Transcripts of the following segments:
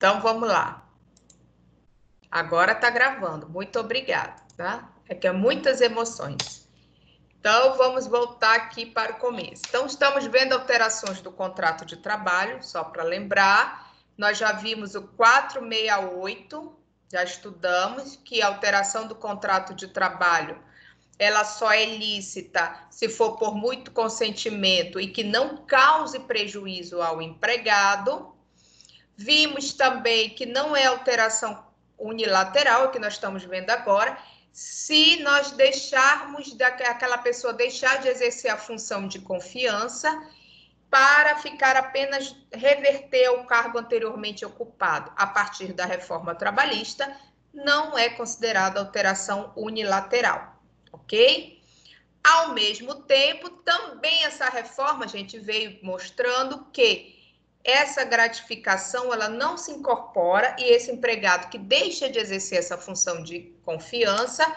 Então, vamos lá. Agora tá gravando. Muito obrigada, tá? É que é muitas emoções. Então, vamos voltar aqui para o começo. Então, estamos vendo alterações do contrato de trabalho, só para lembrar. Nós já vimos o 468, já estudamos, que a alteração do contrato de trabalho, ela só é lícita se for por muito consentimento e que não cause prejuízo ao empregado. Vimos também que não é alteração unilateral, que nós estamos vendo agora, se nós deixarmos aquela pessoa deixar de exercer a função de confiança para ficar apenas reverter o cargo anteriormente ocupado a partir da reforma trabalhista, não é considerada alteração unilateral, ok? Ao mesmo tempo, também essa reforma, a gente veio mostrando que essa gratificação, ela não se incorpora e esse empregado que deixa de exercer essa função de confiança,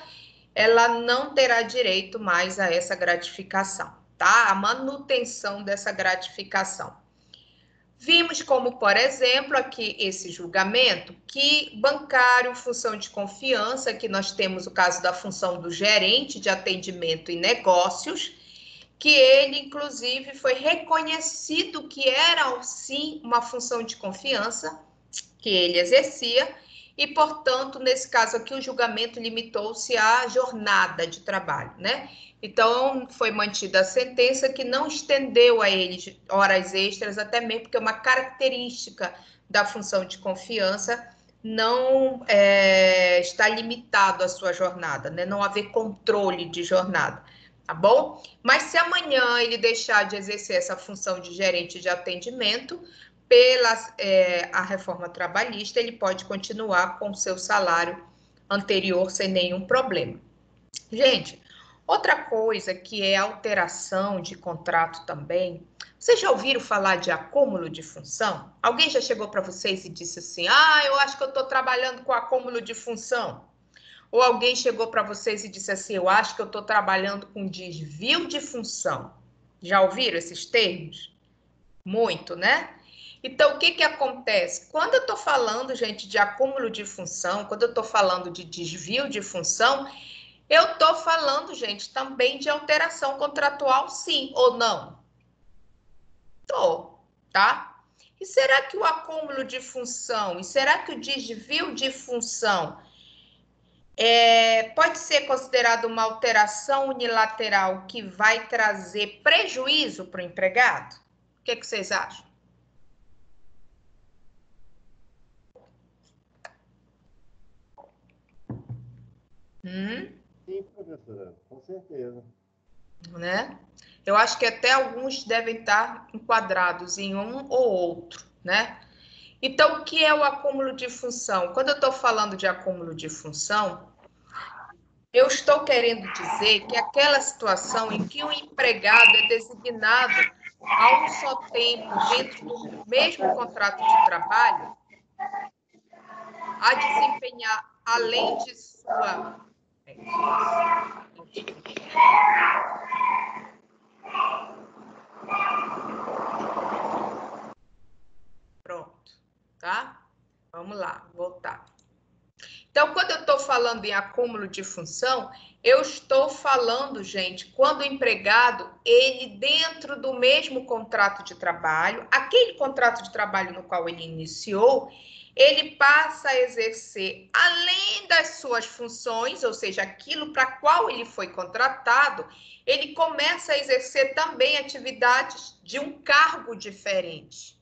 ela não terá direito mais a essa gratificação, tá? A manutenção dessa gratificação. Vimos como, por exemplo, aqui esse julgamento, que bancário, função de confiança, que nós temos o caso da função do gerente de atendimento e negócios, que ele, inclusive, foi reconhecido que era, sim, uma função de confiança que ele exercia, e, portanto, nesse caso aqui, o julgamento limitou-se à jornada de trabalho, né? Então, foi mantida a sentença que não estendeu a ele horas extras, até mesmo porque é uma característica da função de confiança não está limitado à sua jornada, né? Não haver controle de jornada, tá bom? Mas se amanhã ele deixar de exercer essa função de gerente de atendimento, pela a reforma trabalhista, ele pode continuar com o seu salário anterior sem nenhum problema. Gente, outra coisa que é alteração de contrato também, vocês já ouviram falar de acúmulo de função? Alguém já chegou para vocês e disse assim, eu acho que eu estou trabalhando com acúmulo de função? Ou alguém chegou para vocês e disse assim, eu acho que eu estou trabalhando com desvio de função? Já ouviram esses termos? Muito, né? Então, o que acontece? Quando eu estou falando, gente, de acúmulo de função, quando eu estou falando de desvio de função, eu estou falando, gente, também de alteração contratual, sim ou não? Estou, tá? E será que o acúmulo de função, e será que o desvio de função pode ser considerado uma alteração unilateral que vai trazer prejuízo para o empregado? O que vocês acham? Sim, professora, com certeza. Né? Eu acho que até alguns devem estar enquadrados em um ou outro, né? Então, o que é o acúmulo de função? Quando eu estou falando de acúmulo de função, eu estou querendo dizer que aquela situação em que o empregado é designado a um só tempo dentro do mesmo contrato de trabalho a desempenhar, além de sua... Pronto, tá? Vamos lá, voltar. Então, quando eu estou falando em acúmulo de função, eu estou falando, gente, quando o empregado, ele dentro do mesmo contrato de trabalho, aquele contrato de trabalho no qual ele iniciou, ele passa a exercer, além das suas funções, ou seja, aquilo para qual ele foi contratado, ele começa a exercer também atividades de um cargo diferente,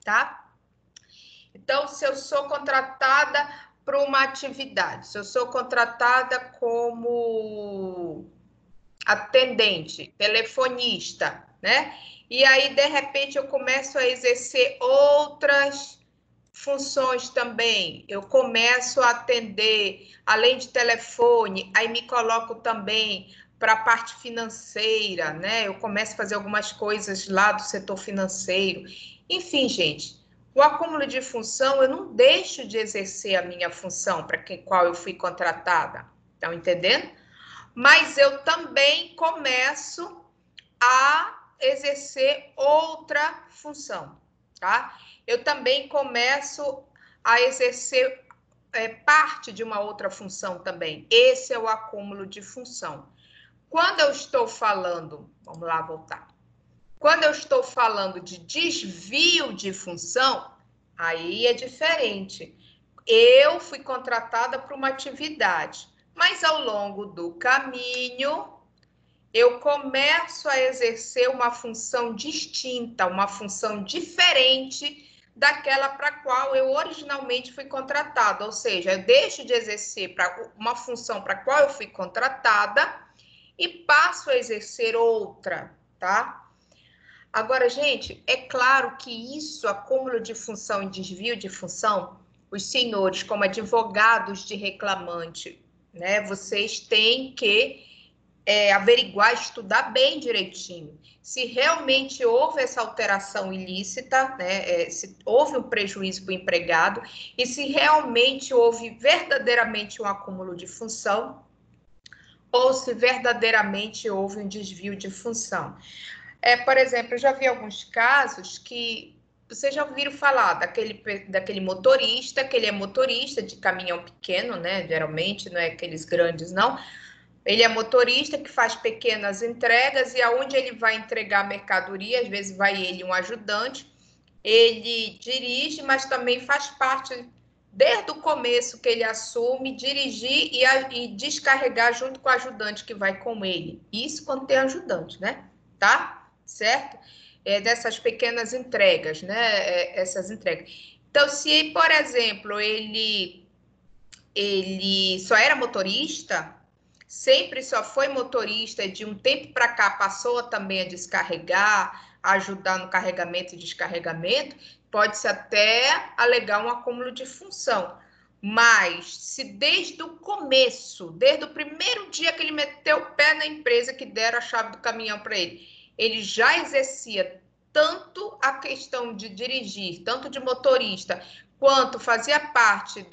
tá? Então, se eu sou contratada para uma atividade, se eu sou contratada como atendente, telefonista, né? E aí, de repente, eu começo a exercer outras funções também. Eu começo a atender, além de telefone, aí me coloco também para a parte financeira, né? Eu começo a fazer algumas coisas lá do setor financeiro. Enfim, gente, o acúmulo de função, eu não deixo de exercer a minha função para qual eu fui contratada. Estão entendendo? Mas eu também começo a exercer outra função, tá? Eu também começo a exercer parte de uma outra função também. Esse é o acúmulo de função. Quando eu estou falando, vamos lá voltar. Quando eu estou falando de desvio de função, aí é diferente. Eu fui contratada para uma atividade, mas ao longo do caminho, eu começo a exercer uma função distinta, uma função diferente daquela para a qual eu originalmente fui contratada. Ou seja, eu deixo de exercer uma função para a qual eu fui contratada e passo a exercer outra, tá? Agora, gente, é claro que isso, acúmulo de função e desvio de função, os senhores, como advogados de reclamante, né, vocês têm que averiguar, estudar bem direitinho. Se realmente houve essa alteração ilícita, né, se houve um prejuízo para o empregado e se realmente houve verdadeiramente um acúmulo de função ou se verdadeiramente houve um desvio de função. Por exemplo, eu já vi alguns casos que vocês já ouviram falar daquele motorista, que ele é motorista de caminhão pequeno, né? Geralmente, não é aqueles grandes, não. Ele é motorista que faz pequenas entregas e aonde ele vai entregar a mercadoria, às vezes vai ele, um ajudante, ele dirige, mas também faz parte, desde o começo que ele assume, dirigir e descarregar junto com o ajudante que vai com ele. Isso quando tem ajudante, né? Tá? Certo? Dessas pequenas entregas, né? Essas entregas. Então, se, por exemplo, ele só era motorista, sempre só foi motorista, de um tempo para cá passou também a descarregar, a ajudar no carregamento e descarregamento, pode-se até alegar um acúmulo de função. Mas se desde o começo, desde o primeiro dia que ele meteu o pé na empresa que deram a chave do caminhão para ele já exercia tanto a questão de dirigir, tanto de motorista, quanto fazia parte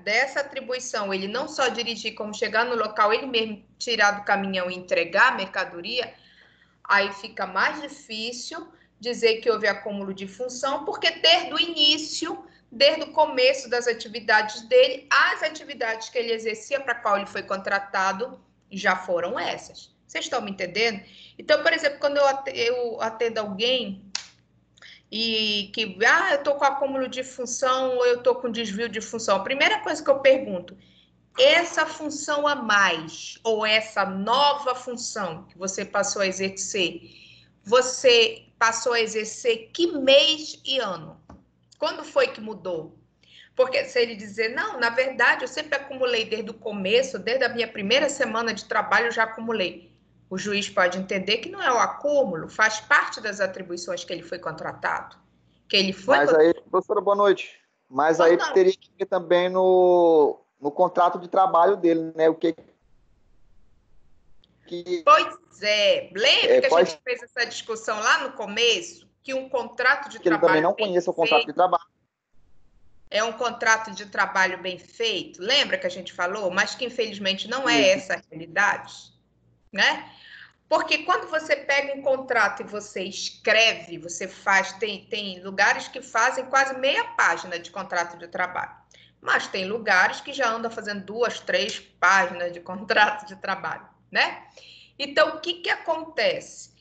dessa atribuição, ele não só dirigir, como chegar no local, ele mesmo tirar do caminhão e entregar a mercadoria, aí fica mais difícil dizer que houve acúmulo de função, porque desde o início, desde o começo das atividades dele, as atividades que ele exercia para qual ele foi contratado já foram essas. Vocês estão me entendendo? Então, por exemplo, quando eu atendo alguém e que, eu estou com acúmulo de função ou eu estou com desvio de função, a primeira coisa que eu pergunto, essa função a mais ou essa nova função que você passou a exercer, você passou a exercer que mês e ano? Quando foi que mudou? Porque se ele dizer, não, na verdade, eu sempre acumulei desde o começo, desde a minha primeira semana de trabalho, eu já acumulei. O juiz pode entender que não é o acúmulo, faz parte das atribuições que ele foi contratado. Que ele foi. Mas aí, professora, boa noite. Mas aí teria que ver também no contrato de trabalho dele, né? O que. Pois é. Lembra que a gente fez essa discussão lá no começo? Que um contrato de trabalho. Ele também não conhece o contrato de trabalho. É um contrato de trabalho bem feito, lembra que a gente falou? Mas que infelizmente não é essa a realidade, né? Porque quando você pega um contrato e você escreve, você faz, tem lugares que fazem quase meia página de contrato de trabalho, mas tem lugares que já andam fazendo 2, 3 páginas de contrato de trabalho, né? Então, o que acontece?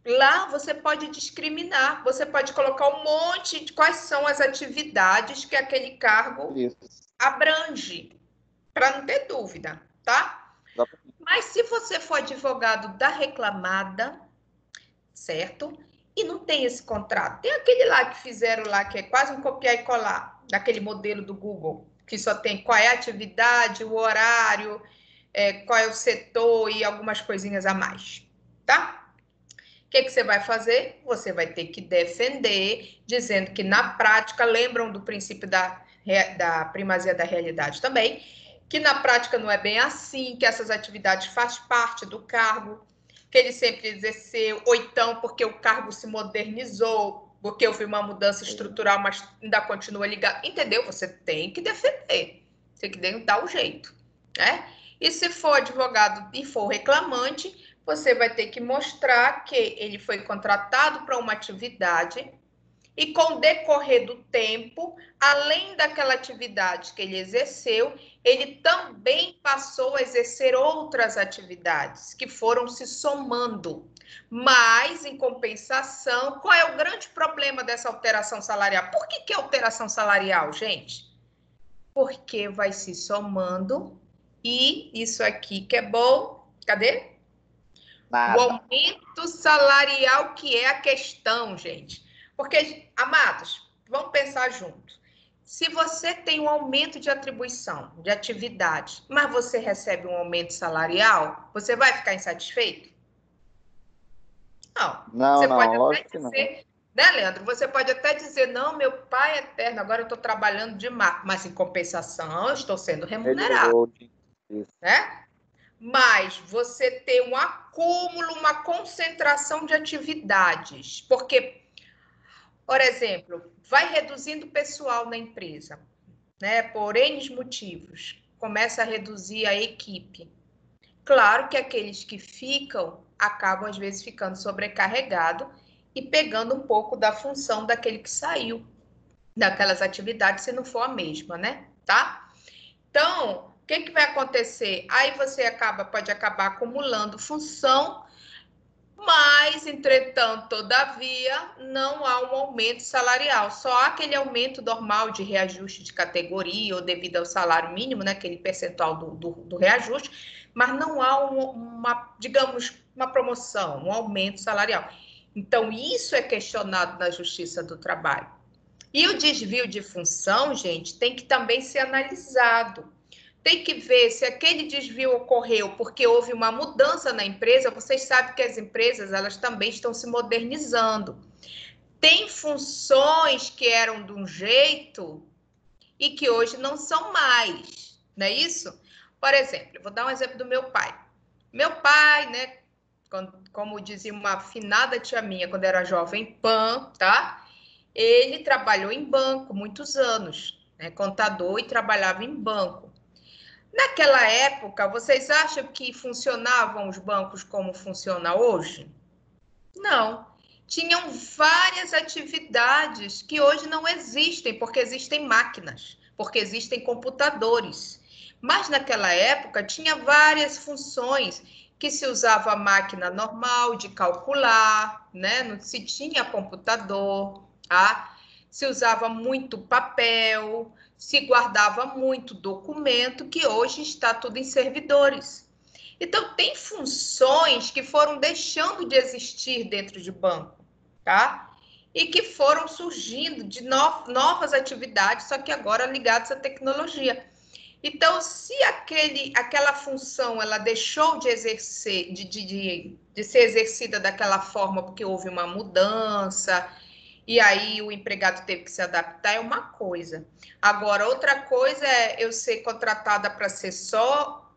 Lá você pode discriminar, você pode colocar um monte de quais são as atividades que aquele cargo abrange, para não ter dúvida, tá? Mas se você for advogado da reclamada, certo? E não tem esse contrato, tem aquele lá que fizeram lá, que é quase um copiar e colar, daquele modelo do Google, que só tem qual é a atividade, o horário, qual é o setor e algumas coisinhas a mais, tá? O que você vai fazer? Você vai ter que defender, dizendo que na prática, lembram do princípio da primazia da realidade também, que na prática não é bem assim, que essas atividades fazem parte do cargo, que ele sempre exerceu, ou então porque o cargo se modernizou, porque houve uma mudança estrutural, mas ainda continua ligado. Entendeu? Você tem que defender, você tem que dar o jeito, né? E se for advogado e for reclamante, você vai ter que mostrar que ele foi contratado para uma atividade e com o decorrer do tempo, além daquela atividade que ele exerceu, ele também passou a exercer outras atividades que foram se somando. Mas, em compensação, qual é o grande problema dessa alteração salarial? Por que é alteração salarial, gente? Porque vai se somando e isso aqui que é bom, cadê? Nada. O aumento salarial que é a questão, gente. Porque, amados, vamos pensar junto. Se você tem um aumento de atribuição, de atividade, mas você recebe um aumento salarial, você vai ficar insatisfeito? Não. Não, Você não, pode lógico até que não. dizer, né, Leandro? Você pode até dizer, não, meu pai é eterno, agora eu estou trabalhando demais, mas em compensação eu estou sendo remunerado, Melhorou. Isso. né? Mas você ter um acúmulo, uma concentração de atividades, porque, por exemplo, vai reduzindo o pessoal na empresa, né? Por N motivos, começa a reduzir a equipe. Claro que aqueles que ficam acabam, às vezes, ficando sobrecarregados e pegando um pouco da função daquele que saiu daquelas atividades, se não for a mesma, né? Tá? Então, o que vai acontecer? Aí você pode acabar acumulando função, mas, entretanto, todavia, não há um aumento salarial. Só há aquele aumento normal de reajuste de categoria ou devido ao salário mínimo, né? Aquele percentual do reajuste, mas não há digamos, uma promoção, um aumento salarial. Então, isso é questionado na Justiça do Trabalho. E o desvio de função, gente, tem que também ser analisado. Tem que ver se aquele desvio ocorreu porque houve uma mudança na empresa. Vocês sabem que as empresas, elas também estão se modernizando. Tem funções que eram de um jeito e que hoje não são mais, não é isso? Por exemplo, eu vou dar um exemplo do meu pai. Meu pai, né, como dizia uma afinada tia minha, quando era jovem pan, tá? Ele trabalhou em banco muitos anos, né, contador e trabalhava em banco. Naquela época, vocês acham que funcionavam os bancos como funciona hoje? Não. Tinham várias atividades que hoje não existem, porque existem máquinas, porque existem computadores. Mas naquela época tinha várias funções que se usava a máquina normal de calcular, né? Não se tinha computador, tá? Se usava muito papel, se guardava muito documento, que hoje está tudo em servidores. Então, tem funções que foram deixando de existir dentro de banco, tá? E que foram surgindo de novas atividades, só que agora ligadas à tecnologia. Então, se aquela função ela deixou de exercer, de ser exercida daquela forma porque houve uma mudança, e aí o empregado teve que se adaptar, é uma coisa. Agora, outra coisa é eu ser contratada para ser só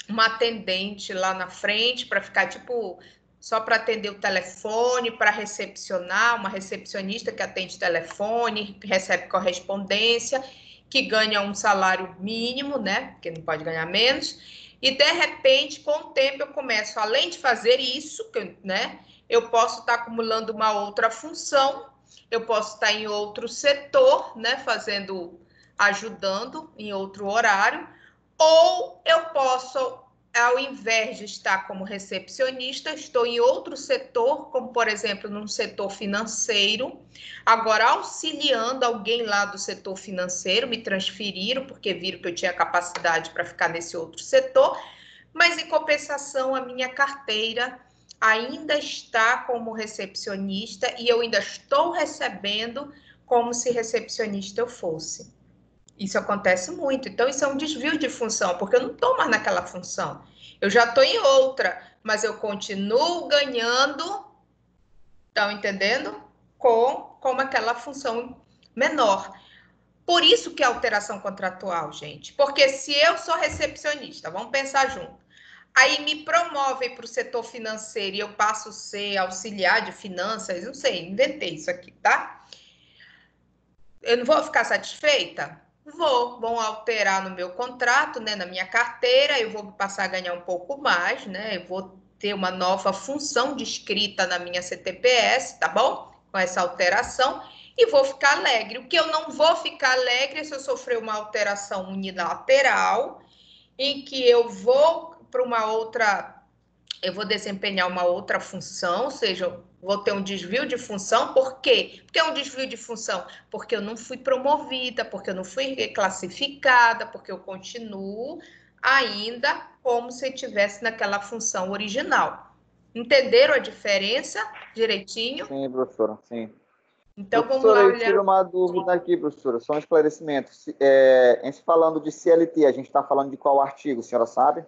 uma atendente lá na frente, para ficar, tipo, só para atender o telefone, para recepcionar, uma recepcionista que atende telefone, recebe correspondência, que ganha um salário mínimo, né? Porque não pode ganhar menos. E, de repente, com o tempo, eu começo, além de fazer isso, né? Eu posso estar acumulando uma outra função, eu posso estar em outro setor, né? Ajudando em outro horário, ou eu posso, ao invés de estar como recepcionista, estou em outro setor, como, por exemplo, num setor financeiro, agora auxiliando alguém lá do setor financeiro, me transferiram, porque viram que eu tinha capacidade para ficar nesse outro setor, mas, em compensação, a minha carteira ainda está como recepcionista e eu ainda estou recebendo como se recepcionista eu fosse. Isso acontece muito. Então, isso é um desvio de função, porque eu não estou mais naquela função. Eu já estou em outra, mas eu continuo ganhando, estão entendendo? Como aquela função menor. Por isso que é alteração contratual, gente. Porque se eu sou recepcionista, vamos pensar junto, aí me promovem para o setor financeiro e eu passo a ser auxiliar de finanças, não sei, inventei isso aqui, tá? Eu não vou ficar satisfeita? Vão alterar no meu contrato, né, na minha carteira, eu vou passar a ganhar um pouco mais, né, eu vou ter uma nova função descrita na minha CTPS, tá bom? Com essa alteração, e vou ficar alegre. O que eu não vou ficar alegre é se eu sofrer uma alteração unilateral, em que eu vou para uma outra, eu vou desempenhar uma outra função, ou seja, vou ter um desvio de função. Por quê? Porque é um desvio de função? Porque eu não fui promovida, porque eu não fui reclassificada, porque eu continuo ainda como se eu estivesse naquela função original. Entenderam a diferença direitinho? Sim, professora, sim. Então, vamos Professora, lá eu olhar. tiro uma dúvida aqui, professora, só um esclarecimento. Em se falando de CLT, a gente está falando de qual artigo, a senhora sabe?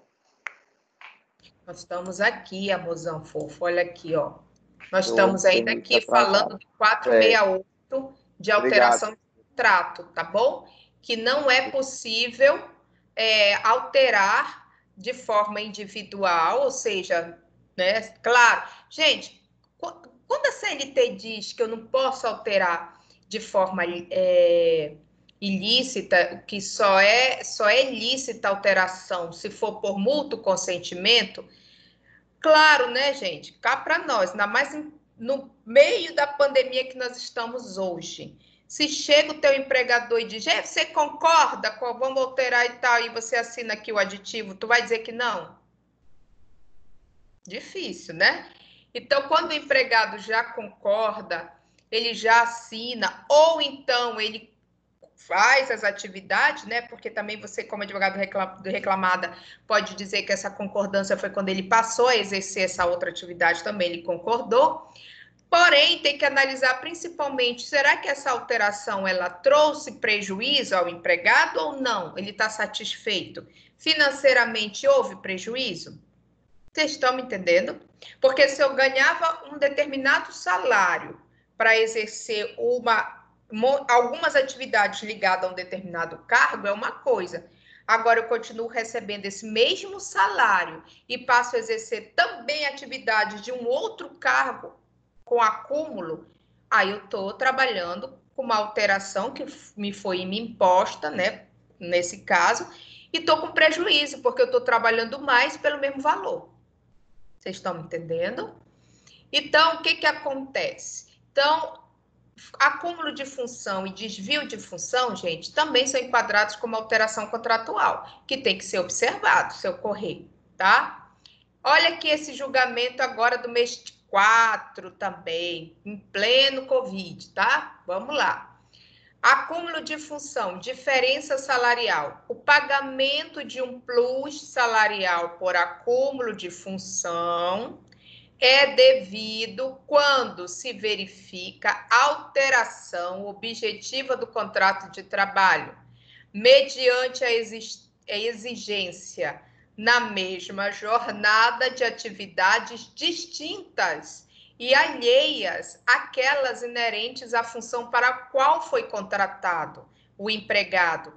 Nós estamos aqui, amorzão fofo, olha aqui, ó. Nós Eu estamos ainda tenho que aqui atrasar. falando do 468 de Obrigado. alteração de contrato, tá bom? Que não é possível alterar de forma individual, ou seja, né? Claro, gente, quando a CLT diz que eu não posso alterar de forma ilícita, que só é lícita a alteração se for por mútuo consentimento. Claro, né, gente? Cá para nós, ainda mais no meio da pandemia que nós estamos hoje. Se chega o teu empregador e diz, você concorda com vamos alterar e tal, e você assina aqui o aditivo, tu vai dizer que não? Difícil, né? Então, quando o empregado já concorda, ele já assina, ou então ele faz as atividades, né? Porque também você, como advogado reclamada, pode dizer que essa concordância foi quando ele passou a exercer essa outra atividade também, ele concordou. Porém, tem que analisar principalmente, será que essa alteração ela trouxe prejuízo ao empregado ou não? Ele está satisfeito? Financeiramente houve prejuízo? Vocês estão me entendendo? Porque se eu ganhava um determinado salário para exercer algumas atividades ligadas a um determinado cargo, é uma coisa. Agora eu continuo recebendo esse mesmo salário e passo a exercer também atividades de um outro cargo com acúmulo, aí eu estou trabalhando com uma alteração que me foi imposta, né? Nesse caso, e estou com prejuízo, porque eu estou trabalhando mais pelo mesmo valor. Vocês estão me entendendo? Então, o que que acontece? Então, acúmulo de função e desvio de função, gente, também são enquadrados como alteração contratual, que tem que ser observado se ocorrer, tá? Olha aqui esse julgamento agora do mês 4 também, em pleno Covid, tá? Vamos lá. Acúmulo de função, diferença salarial. O pagamento de um plus salarial por acúmulo de função é devido quando se verifica alteração objetiva do contrato de trabalho, mediante a exigência na mesma jornada de atividades distintas e alheias àquelas inerentes à função para a qual foi contratado o empregado,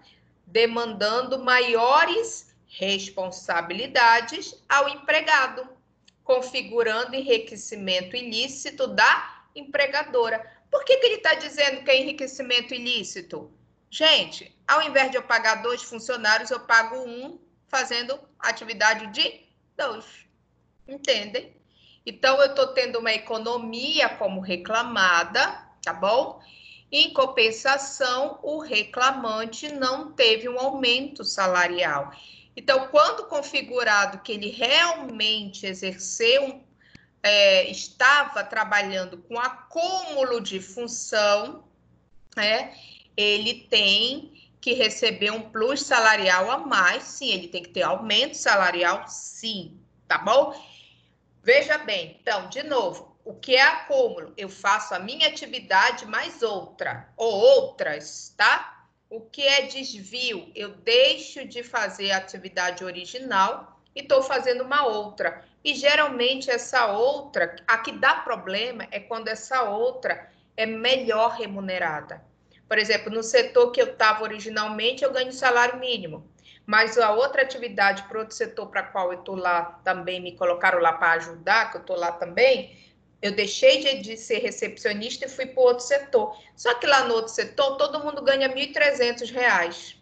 demandando maiores responsabilidades ao empregado, configurando enriquecimento ilícito da empregadora. Por que ele está dizendo que é enriquecimento ilícito? Gente, ao invés de eu pagar 2 funcionários, eu pago 1 fazendo atividade de 2. Entendem? Então, eu estou tendo uma economia como reclamada, tá bom? Em compensação, o reclamante não teve um aumento salarial. Então, quando configurado que ele realmente exerceu, estava trabalhando com acúmulo de função, ele tem que receber um plus salarial a mais, sim, ele tem que ter aumento salarial, sim, tá bom? Veja bem, então, de novo, o que é acúmulo? Eu faço a minha atividade mais outra, ou outras, tá? O que é desvio? Eu deixo de fazer a atividade original e estou fazendo uma outra. E geralmente essa outra, a que dá problema é quando essa outra é melhor remunerada. Por exemplo, no setor que eu estava originalmente, eu ganho salário mínimo. Mas a outra atividade para outro setor para qual eu estou lá também, me colocaram lá para ajudar, que eu estou lá também, eu deixei de ser recepcionista e fui para outro setor. Só que lá no outro setor, todo mundo ganha R$ 1.300,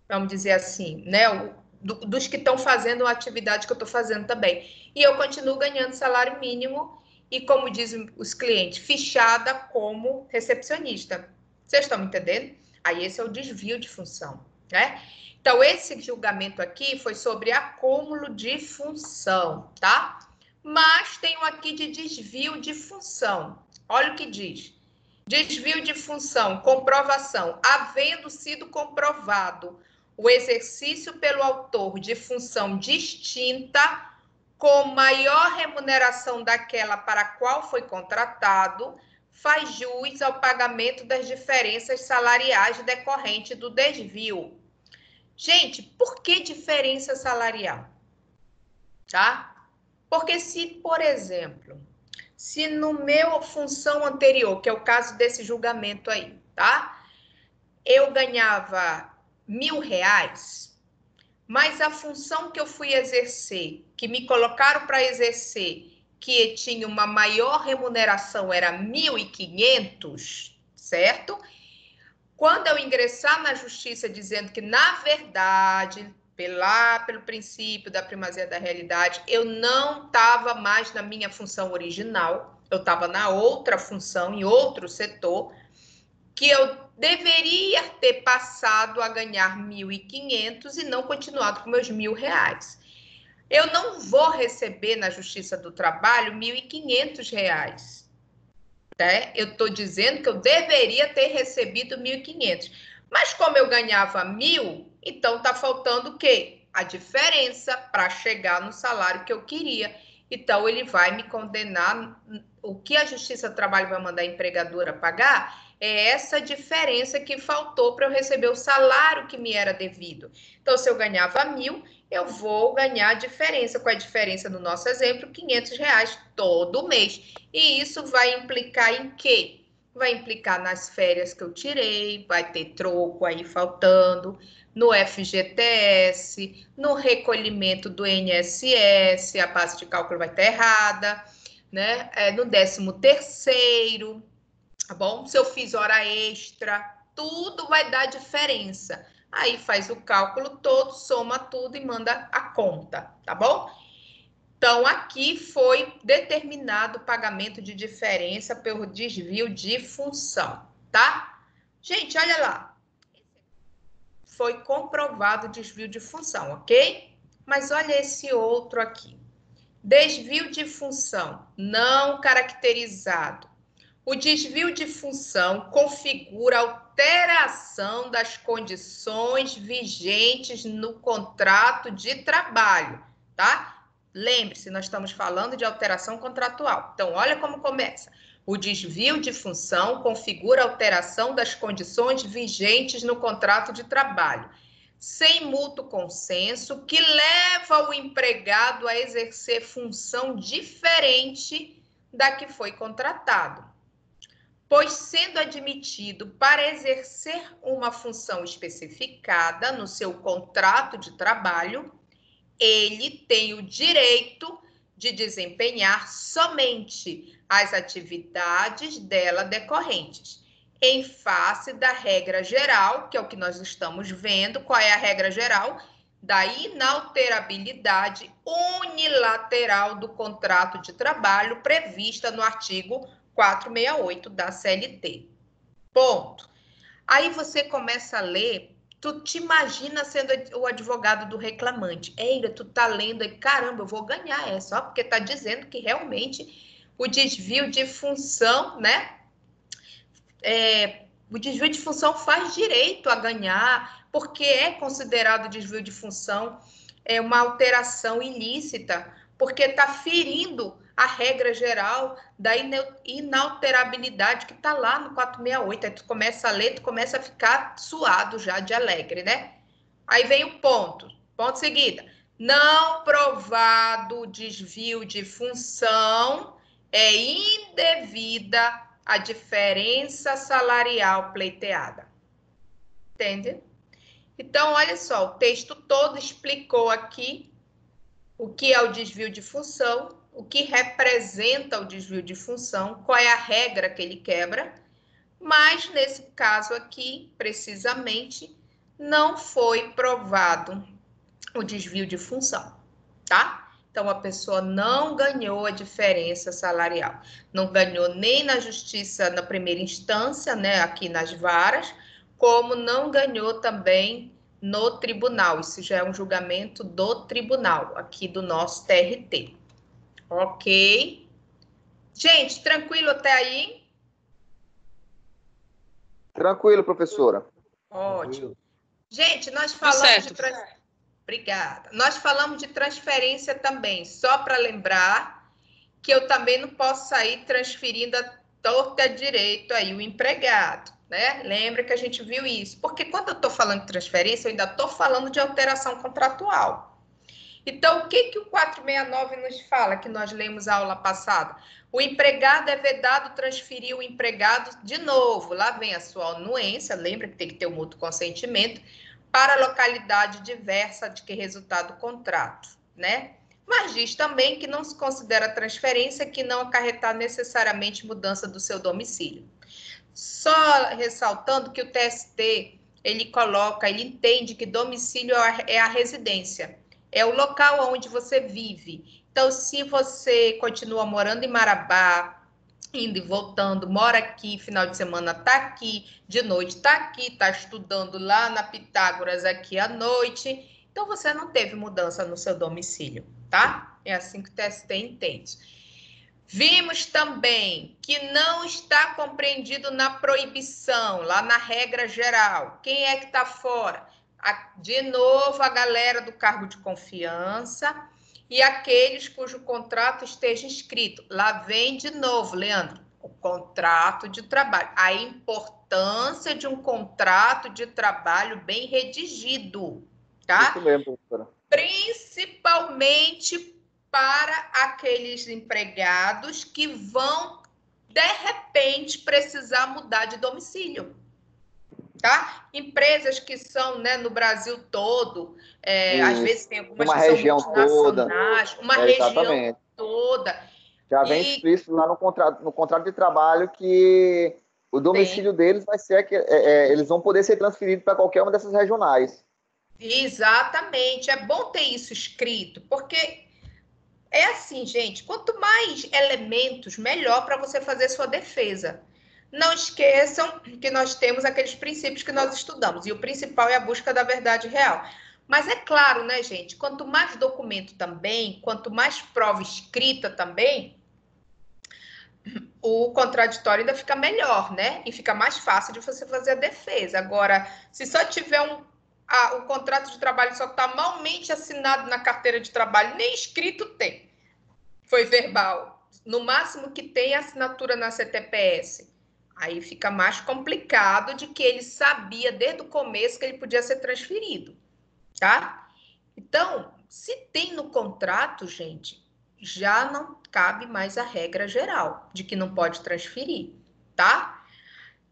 vamos dizer assim, né? Dos que estão fazendo a atividade que eu estou fazendo também. E eu continuo ganhando salário mínimo e, como dizem os clientes, fichada como recepcionista. Vocês estão me entendendo? Aí esse é o desvio de função, né? Então, esse julgamento aqui foi sobre acúmulo de função, tá? Mas tem um aqui de desvio de função. Olha o que diz. Desvio de função, comprovação. Havendo sido comprovado o exercício pelo autor de função distinta com maior remuneração daquela para a qual foi contratado, faz jus ao pagamento das diferenças salariais decorrentes do desvio. Gente, por que diferença salarial? Tá? Porque se, por exemplo, se no meu função anterior, que é o caso desse julgamento aí, tá? Eu ganhava R$1.000, mas a função que eu fui exercer, que me colocaram para exercer, que tinha uma maior remuneração, era 1.500, certo? Quando eu ingressar na justiça dizendo que, na verdade, pelo princípio da primazia da realidade, eu não estava mais na minha função original, eu estava na outra função, em outro setor, que eu deveria ter passado a ganhar 1.500 e não continuado com meus R$1.000. Eu não vou receber na Justiça do Trabalho R$1.500. Né? Eu estou dizendo que eu deveria ter recebido 1.500. Mas como eu ganhava 1.000, então está faltando o quê? A diferença para chegar no salário que eu queria. Então, ele vai me condenar. O que a Justiça do Trabalho vai mandar a empregadora pagar é essa diferença que faltou para eu receber o salário que me era devido. Então, se eu ganhava 1.000, eu vou ganhar a diferença. Com a diferença, no nosso exemplo, R$500 todo mês. E isso vai implicar em quê? Vai implicar nas férias que eu tirei, vai ter troco aí faltando, no FGTS, no recolhimento do INSS, a base de cálculo vai estar errada, né? No 13º, tá bom? Se eu fiz hora extra, tudo vai dar diferença. Aí faz o cálculo todo, soma tudo e manda a conta, tá bom? Então, aqui foi determinado o pagamento de diferença pelo desvio de função, tá? Gente, olha lá. Foi comprovado o desvio de função, ok? Mas olha esse outro aqui. Desvio de função não caracterizado. O desvio de função configura alteração das condições vigentes no contrato de trabalho, tá? Lembre-se, nós estamos falando de alteração contratual. Então, olha como começa. O desvio de função configura alteração das condições vigentes no contrato de trabalho, sem mútuo consenso, que leva o empregado a exercer função diferente da que foi contratado. Pois, sendo admitido para exercer uma função especificada no seu contrato de trabalho, ele tem o direito de desempenhar somente as atividades dela decorrentes, em face da regra geral, que é o que nós estamos vendo. Qual é a regra geral? Da inalterabilidade unilateral do contrato de trabalho prevista no artigo 468 da CLT. Ponto. Aí você começa a ler. Tu te imagina sendo o advogado do reclamante. Eira, tu tá lendo aí, caramba, eu vou ganhar essa, ó, porque tá dizendo que realmente o desvio de função, né? O desvio de função faz direito a ganhar, porque é considerado desvio de função uma alteração ilícita, porque está ferindo a regra geral da inalterabilidade que está lá no 468. Aí tu começa a ler, tu começa a ficar suado já de alegre, né? Aí vem o ponto seguida. Não provado desvio de função é indevida a diferença salarial pleiteada. Entende? Então, olha só, o texto todo explicou aqui o que é o desvio de função, o que representa o desvio de função, qual é a regra que ele quebra, mas nesse caso aqui, precisamente, não foi provado o desvio de função, tá? Então, a pessoa não ganhou a diferença salarial. Não ganhou nem na justiça na primeira instância, né, aqui nas varas, como não ganhou também no tribunal. Isso já é um julgamento do tribunal, aqui do nosso TRT. Ok? Gente, tranquilo até aí? Tranquilo, professora. Ótimo. Gente, nós falamos de Obrigada. Nós falamos de transferência também, só para lembrar que eu também não posso sair transferindo a torta à direito aí o empregado, né? Lembra que a gente viu isso? Porque quando eu estou falando de transferência, eu ainda estou falando de alteração contratual. Então, o que o 469 nos fala, que nós lemos a aula passada? O empregado é vedado transferir o empregado de novo. Lá vem a sua anuência, lembra que tem que ter um mútuo consentimento, para a localidade diversa de que resultado do contrato, né? Mas diz também que não se considera transferência que não acarretar necessariamente mudança do seu domicílio. Só ressaltando que o TST, ele entende que domicílio é a residência, é o local onde você vive. Então, se você continua morando em Marabá, indo e voltando, mora aqui, final de semana tá aqui, de noite tá aqui, tá estudando lá na Pitágoras aqui à noite, então você não teve mudança no seu domicílio, tá? É assim que o TST entende. Vimos também que não está compreendido na proibição, lá na regra geral. Quem é que está fora? De novo, a galera do cargo de confiança e aqueles cujo contrato esteja inscrito. Lá vem de novo, Leandro, o contrato de trabalho. A importância de um contrato de trabalho bem redigido, tá? Isso mesmo, professora. Principalmente para aqueles empregados que vão, de repente, precisar mudar de domicílio. Tá? Empresas que são, né, no Brasil todo, às vezes tem algumas que são multinacionais, uma região toda. Já vem explícito lá no contrato de trabalho que o domicílio deles vai ser eles vão poder ser transferidos para qualquer uma dessas regionais. Exatamente. É bom ter isso escrito, porque é assim, gente, quanto mais elementos, melhor para você fazer sua defesa. Não esqueçam que nós temos aqueles princípios que nós estudamos, e o principal é a busca da verdade real. Mas é claro, né, gente, quanto mais documento também, quanto mais prova escrita também, o contraditório ainda fica melhor, né? E fica mais fácil de você fazer a defesa. Agora, se só tiver o contrato de trabalho só está malmente assinado na carteira de trabalho, nem escrito tem. Foi verbal. No máximo que tem a assinatura na CTPS. Aí fica mais complicado de que ele sabia desde o começo que ele podia ser transferido, tá? Então, se tem no contrato, gente, já não cabe mais a regra geral de que não pode transferir, tá?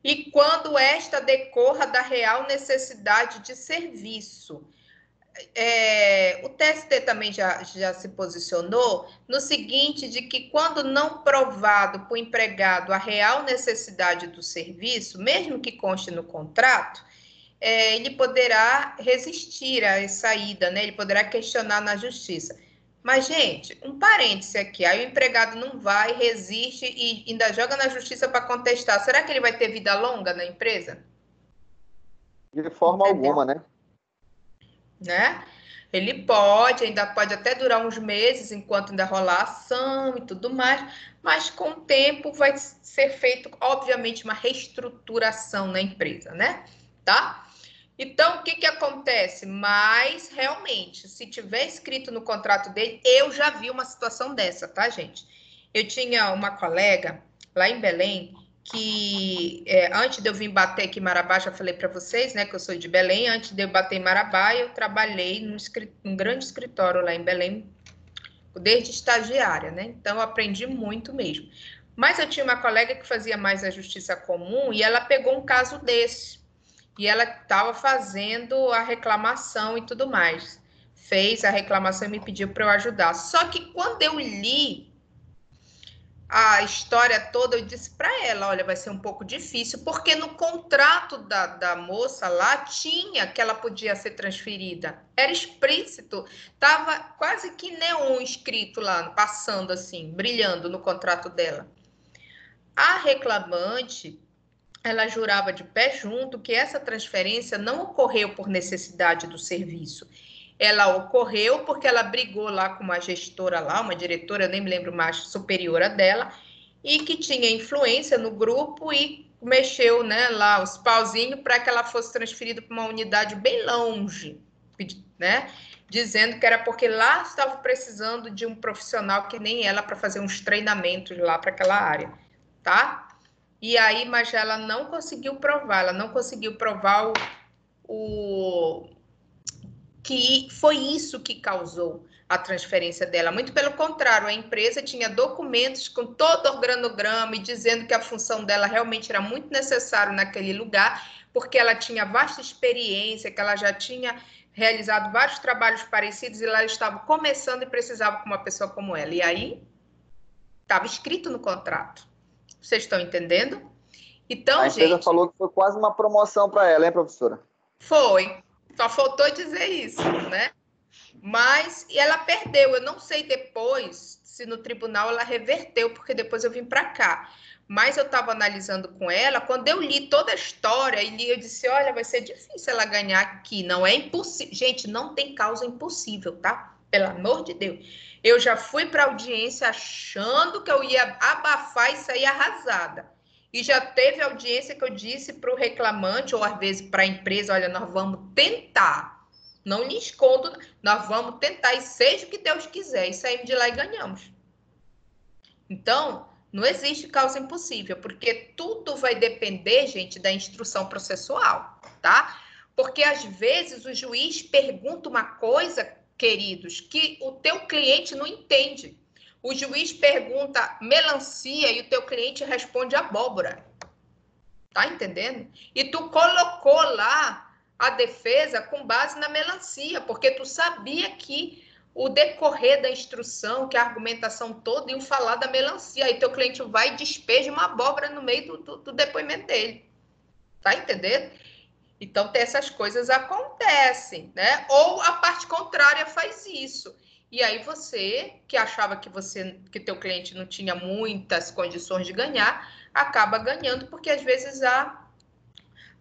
E quando esta decorra da real necessidade de serviço. O TST também já se posicionou no seguinte, de que quando não provado para o empregado a real necessidade do serviço, mesmo que conste no contrato, ele poderá resistir à saída, né? Ele poderá questionar na justiça. Mas, gente, um parêntese aqui, aí o empregado não vai, resiste e ainda joga na justiça para contestar. Será que ele vai ter vida longa na empresa? De forma alguma, né? Ele pode, ainda pode até durar uns meses, enquanto ainda rolar ação e tudo mais, mas com o tempo vai ser feito, obviamente, uma reestruturação na empresa, né? Tá? Então, o que acontece? Mas, realmente, se tiver escrito no contrato dele, eu já vi uma situação dessa, tá, gente? Eu tinha uma colega lá em Belém, que antes de eu vir bater aqui em Marabá, já falei para vocês, né, que eu sou de Belém, antes de eu bater em Marabá, eu trabalhei num grande escritório lá em Belém, desde estagiária, né, então eu aprendi muito mesmo. Mas eu tinha uma colega que fazia mais a justiça comum e ela pegou um caso desse, e ela estava fazendo a reclamação e tudo mais. Fez a reclamação e me pediu para eu ajudar. Só que quando eu li a história toda, eu disse para ela, olha, vai ser um pouco difícil, porque no contrato da moça lá tinha que ela podia ser transferida. Era explícito, estava quase que neon escrito lá, passando assim, brilhando no contrato dela. A reclamante, ela jurava de pé junto que essa transferência não ocorreu por necessidade do serviço. Ela ocorreu porque ela brigou lá com uma gestora lá, uma diretora, eu nem me lembro mais, superiora dela, e que tinha influência no grupo e mexeu, né, lá os pauzinhos para que ela fosse transferida para uma unidade bem longe, né? Dizendo que era porque lá estava precisando de um profissional que nem ela para fazer uns treinamentos lá para aquela área, tá? E aí, mas ela não conseguiu provar, o que foi isso que causou a transferência dela. Muito pelo contrário, a empresa tinha documentos com todo o organograma e dizendo que a função dela realmente era muito necessária naquele lugar, porque ela tinha vasta experiência, que ela já tinha realizado vários trabalhos parecidos e lá estava começando e precisava de uma pessoa como ela. E aí, estava escrito no contrato. Vocês estão entendendo? Então, A empresa gente, falou que foi quase uma promoção para ela, hein, professora? foi. Só faltou dizer isso, né? Mas ela perdeu. Eu não sei depois se no tribunal ela reverteu, porque depois eu vim para cá. Mas eu estava analisando com ela, quando eu li toda a história, e li, eu disse, olha, vai ser difícil ela ganhar aqui. Não é impossível. Gente, não tem causa impossível, tá? Pelo amor de Deus. Eu já fui para audiência achando que eu ia abafar e sair arrasada. E já teve audiência que eu disse para o reclamante, ou às vezes para a empresa, olha, nós vamos tentar. Não lhe escondo, nós vamos tentar, e seja o que Deus quiser, e saímos de lá e ganhamos. Então, não existe causa impossível, porque tudo vai depender, gente, da instrução processual, tá? Porque às vezes o juiz pergunta uma coisa, queridos, que o teu cliente não entende. O juiz pergunta melancia e o teu cliente responde abóbora. Tá entendendo? E tu colocou lá a defesa com base na melancia, porque tu sabia que o decorrer da instrução, que a argumentação toda iam falar da melancia. Aí teu cliente vai e despeja uma abóbora no meio do depoimento dele. Tá entendendo? Então, essas coisas acontecem, né? Ou a parte contrária faz isso. E aí você, que achava que teu cliente não tinha muitas condições de ganhar, acaba ganhando, porque às vezes há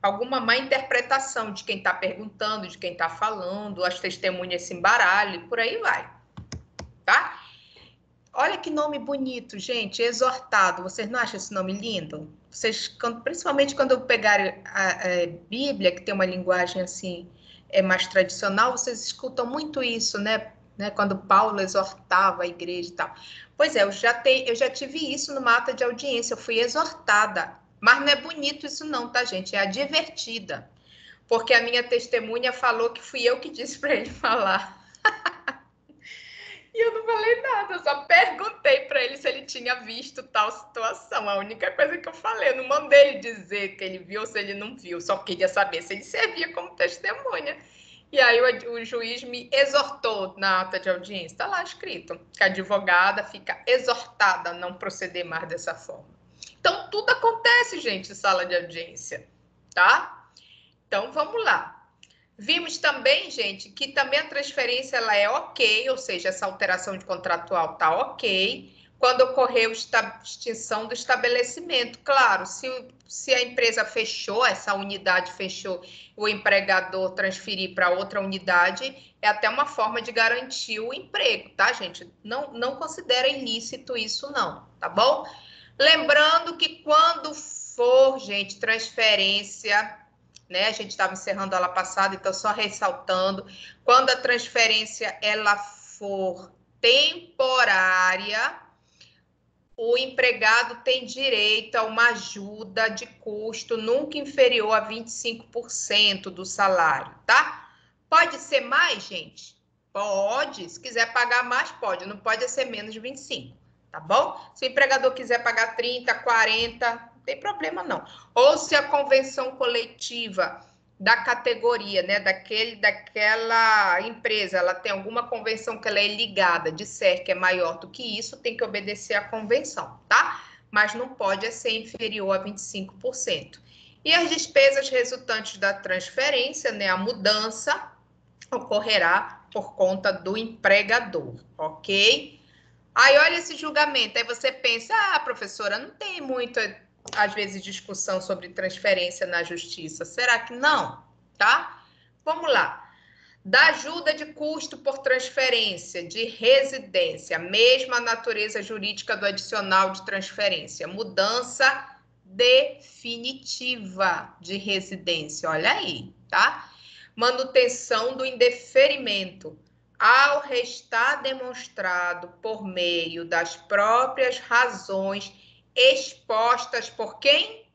alguma má interpretação de quem está perguntando, de quem está falando, as testemunhas se embaralham, e por aí vai, tá? Olha que nome bonito, gente, exortado. Vocês não acham esse nome lindo? Vocês, principalmente quando pegarem a Bíblia, que tem uma linguagem assim, mais tradicional, vocês escutam muito isso, né? Quando Paulo exortava a igreja e tal. Pois é, eu já tive isso numa ata de audiência, eu fui exortada. Mas não é bonito isso não, tá, gente? É advertida. Porque a minha testemunha falou que fui eu que disse para ele falar. E eu não falei nada, eu só perguntei para ele se ele tinha visto tal situação. A única coisa que eu falei, eu não mandei ele dizer que ele viu ou se ele não viu, só queria saber se ele servia como testemunha. E aí o juiz me exortou na ata de audiência, está lá escrito, que a advogada fica exortada a não proceder mais dessa forma. Então, tudo acontece, gente, em sala de audiência, tá? Então, vamos lá. Vimos também, gente, que também a transferência ela é ok, ou seja, essa alteração de contratual está ok, quando ocorreu a extinção do estabelecimento. Claro, se a empresa fechou, essa unidade fechou, o empregador transferir para outra unidade, é até uma forma de garantir o emprego, tá, gente? Não considera ilícito isso, não, tá bom? Lembrando que quando for, gente, transferência, né? A gente estava encerrando a aula passada, então só ressaltando, quando a transferência ela for temporária, o empregado tem direito a uma ajuda de custo nunca inferior a 25% do salário, tá? Pode ser mais, gente? Pode. Se quiser pagar mais, pode. Não pode ser menos de 25, tá bom? Se o empregador quiser pagar 30, 40, não tem problema não. Ou se a convenção coletiva da categoria, né, daquela empresa, ela tem alguma convenção que ela é ligada, disser que é maior do que isso, tem que obedecer à convenção, tá? Mas não pode ser inferior a 25%. E as despesas resultantes da transferência, né, a mudança, ocorrerá por conta do empregador, ok? Aí olha esse julgamento, aí você pensa, professora, não tem muito, às vezes, discussão sobre transferência na justiça. Será que não? Tá? Vamos lá. Da ajuda de custo por transferência de residência, mesma natureza jurídica do adicional de transferência, mudança definitiva de residência, olha aí, tá? Manutenção do indeferimento, ao restar demonstrado por meio das próprias razões expostas por quem?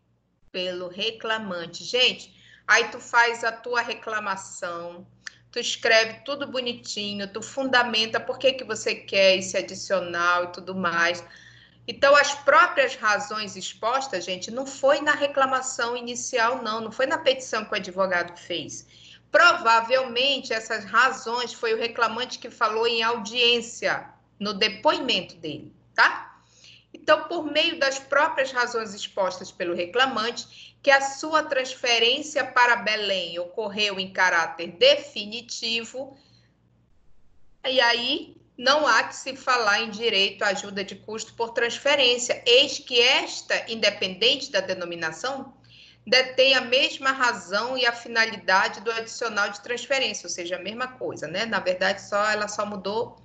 Pelo reclamante. Gente, aí tu faz a tua reclamação, tu escreve tudo bonitinho, tu fundamenta por que você quer esse adicional e tudo mais. Então, as próprias razões expostas, gente, não foi na reclamação inicial, não foi na petição que o advogado fez. Provavelmente, essas razões foi o reclamante que falou em audiência, no depoimento dele, tá? Então, por meio das próprias razões expostas pelo reclamante, que a sua transferência para Belém ocorreu em caráter definitivo, e aí não há que se falar em direito à ajuda de custo por transferência, eis que esta, independente da denominação, detém a mesma razão e a finalidade do adicional de transferência, ou seja, a mesma coisa, né? Na verdade, ela só mudou,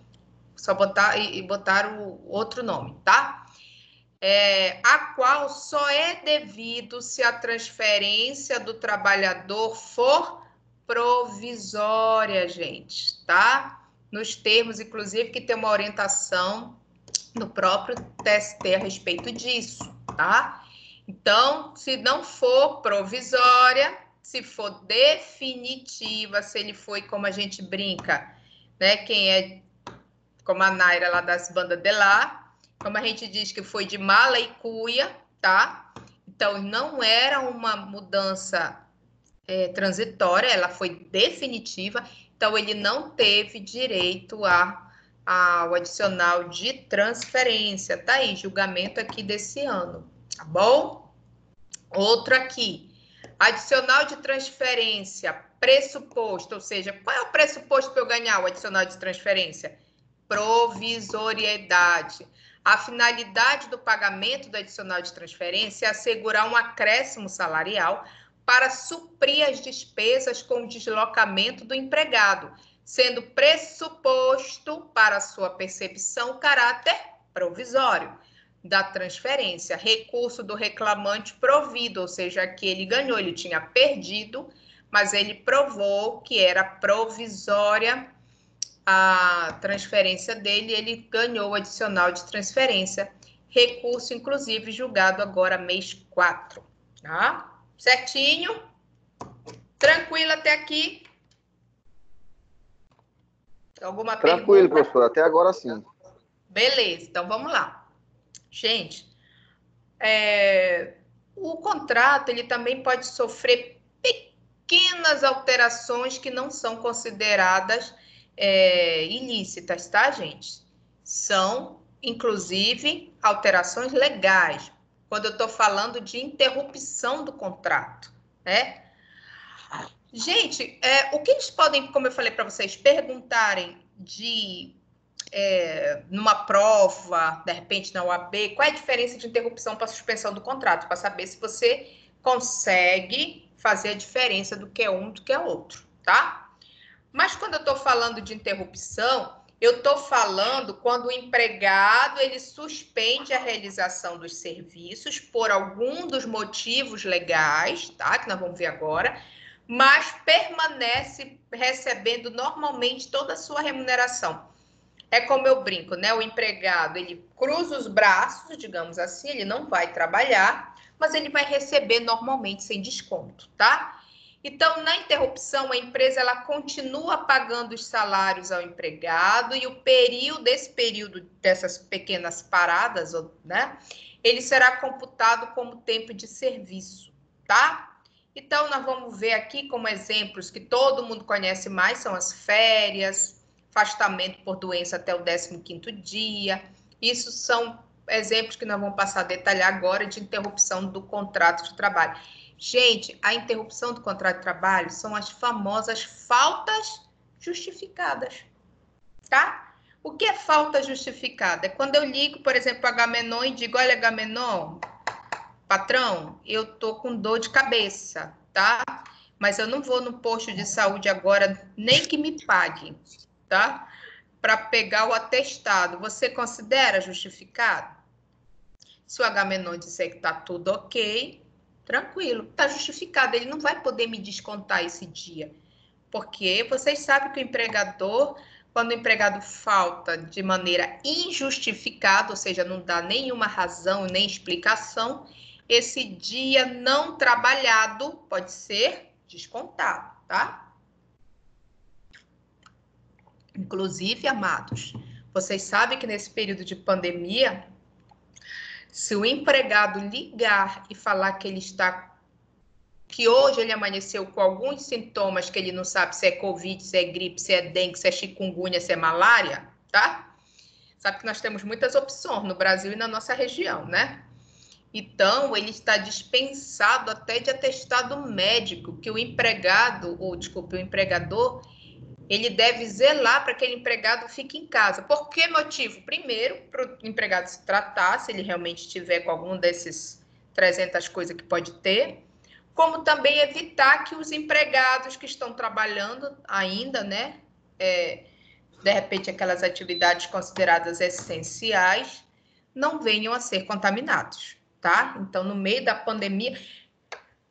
botaram o outro nome, tá? A qual só é devido se a transferência do trabalhador for provisória, gente, tá? Nos termos, inclusive, que tem uma orientação no próprio TST a respeito disso, tá? Então, se não for provisória, se for definitiva, se ele foi, como a gente brinca, né? Quem é, como a Naira lá das bandas de lá, como a gente diz que foi de mala e cuia, tá? Então, não era uma mudança transitória, ela foi definitiva, então ele não teve direito ao adicional de transferência, tá aí, julgamento aqui desse ano, tá bom? Outro aqui, adicional de transferência, pressuposto, ou seja, qual é o pressuposto para eu ganhar o adicional de transferência? Provisoriedade. A finalidade do pagamento do adicional de transferência é assegurar um acréscimo salarial para suprir as despesas com o deslocamento do empregado, sendo pressuposto para sua percepção o caráter provisório da transferência, recurso do reclamante provido, ou seja, que ele ganhou, ele tinha perdido, mas ele provou que era provisória a transferência dele, ele ganhou o adicional de transferência, recurso, inclusive, julgado agora mês 4, tá? Certinho? Tranquilo até aqui? Alguma Tranquilo, pergunta? professor, até agora sim. Beleza, então vamos lá. Gente, o contrato, ele também pode sofrer pequenas alterações que não são consideradas ilícitas, tá, gente? São, inclusive, alterações legais, quando eu estou falando de interrupção do contrato, né? Gente, o que eles podem, como eu falei para vocês, perguntarem numa prova, de repente na UAB, qual é a diferença de interrupção para suspensão do contrato, para saber se você consegue fazer a diferença do que é um do que é outro, tá? Mas quando eu estou falando de interrupção, eu estou falando quando o empregado ele suspende a realização dos serviços por algum dos motivos legais, tá? Que nós vamos ver agora, mas permanece recebendo normalmente toda a sua remuneração. É como eu brinco, né? O empregado, ele cruza os braços, digamos assim, ele não vai trabalhar, mas ele vai receber normalmente sem desconto, tá? Então, na interrupção, a empresa ela continua pagando os salários ao empregado e esse período dessas pequenas paradas, né? Ele será computado como tempo de serviço, tá? Então, nós vamos ver aqui como exemplos que todo mundo conhece mais, são as férias, afastamento por doença até o 15º dia. Isso são exemplos que nós vamos passar a detalhar agora de interrupção do contrato de trabalho. Gente, a interrupção do contrato de trabalho são as famosas faltas justificadas, tá? O que é falta justificada? É quando eu ligo, por exemplo, para Agamenon e digo, olha, Agamenon, patrão, eu tô com dor de cabeça, tá? Mas eu não vou no posto de saúde agora, nem que me pague, tá? Para pegar o atestado. Você considera justificado? Se o Agamenon disser que tá tudo ok, tranquilo, tá justificado. Ele não vai poder me descontar esse dia. Porque vocês sabem que o empregador, quando o empregado falta de maneira injustificada, ou seja, não dá nenhuma razão nem explicação, esse dia não trabalhado pode ser descontado, tá? Inclusive, amados, vocês sabem que nesse período de pandemia, se o empregado ligar e falar que hoje ele amanheceu com alguns sintomas que ele não sabe se é Covid, se é gripe, se é dengue, se é chikungunya, se é malária, tá? Sabe que nós temos muitas opções no Brasil e na nossa região, né? Então, ele está dispensado até de atestado médico, que o empregado, ou desculpe, o empregador, ele deve zelar para que aquele empregado fique em casa. Por que motivo? Primeiro, para o empregado se tratar, se ele realmente tiver com algum desses 300 coisas que pode ter, como também evitar que os empregados que estão trabalhando ainda, né, de repente aquelas atividades consideradas essenciais, não venham a ser contaminados, tá? Então, no meio da pandemia...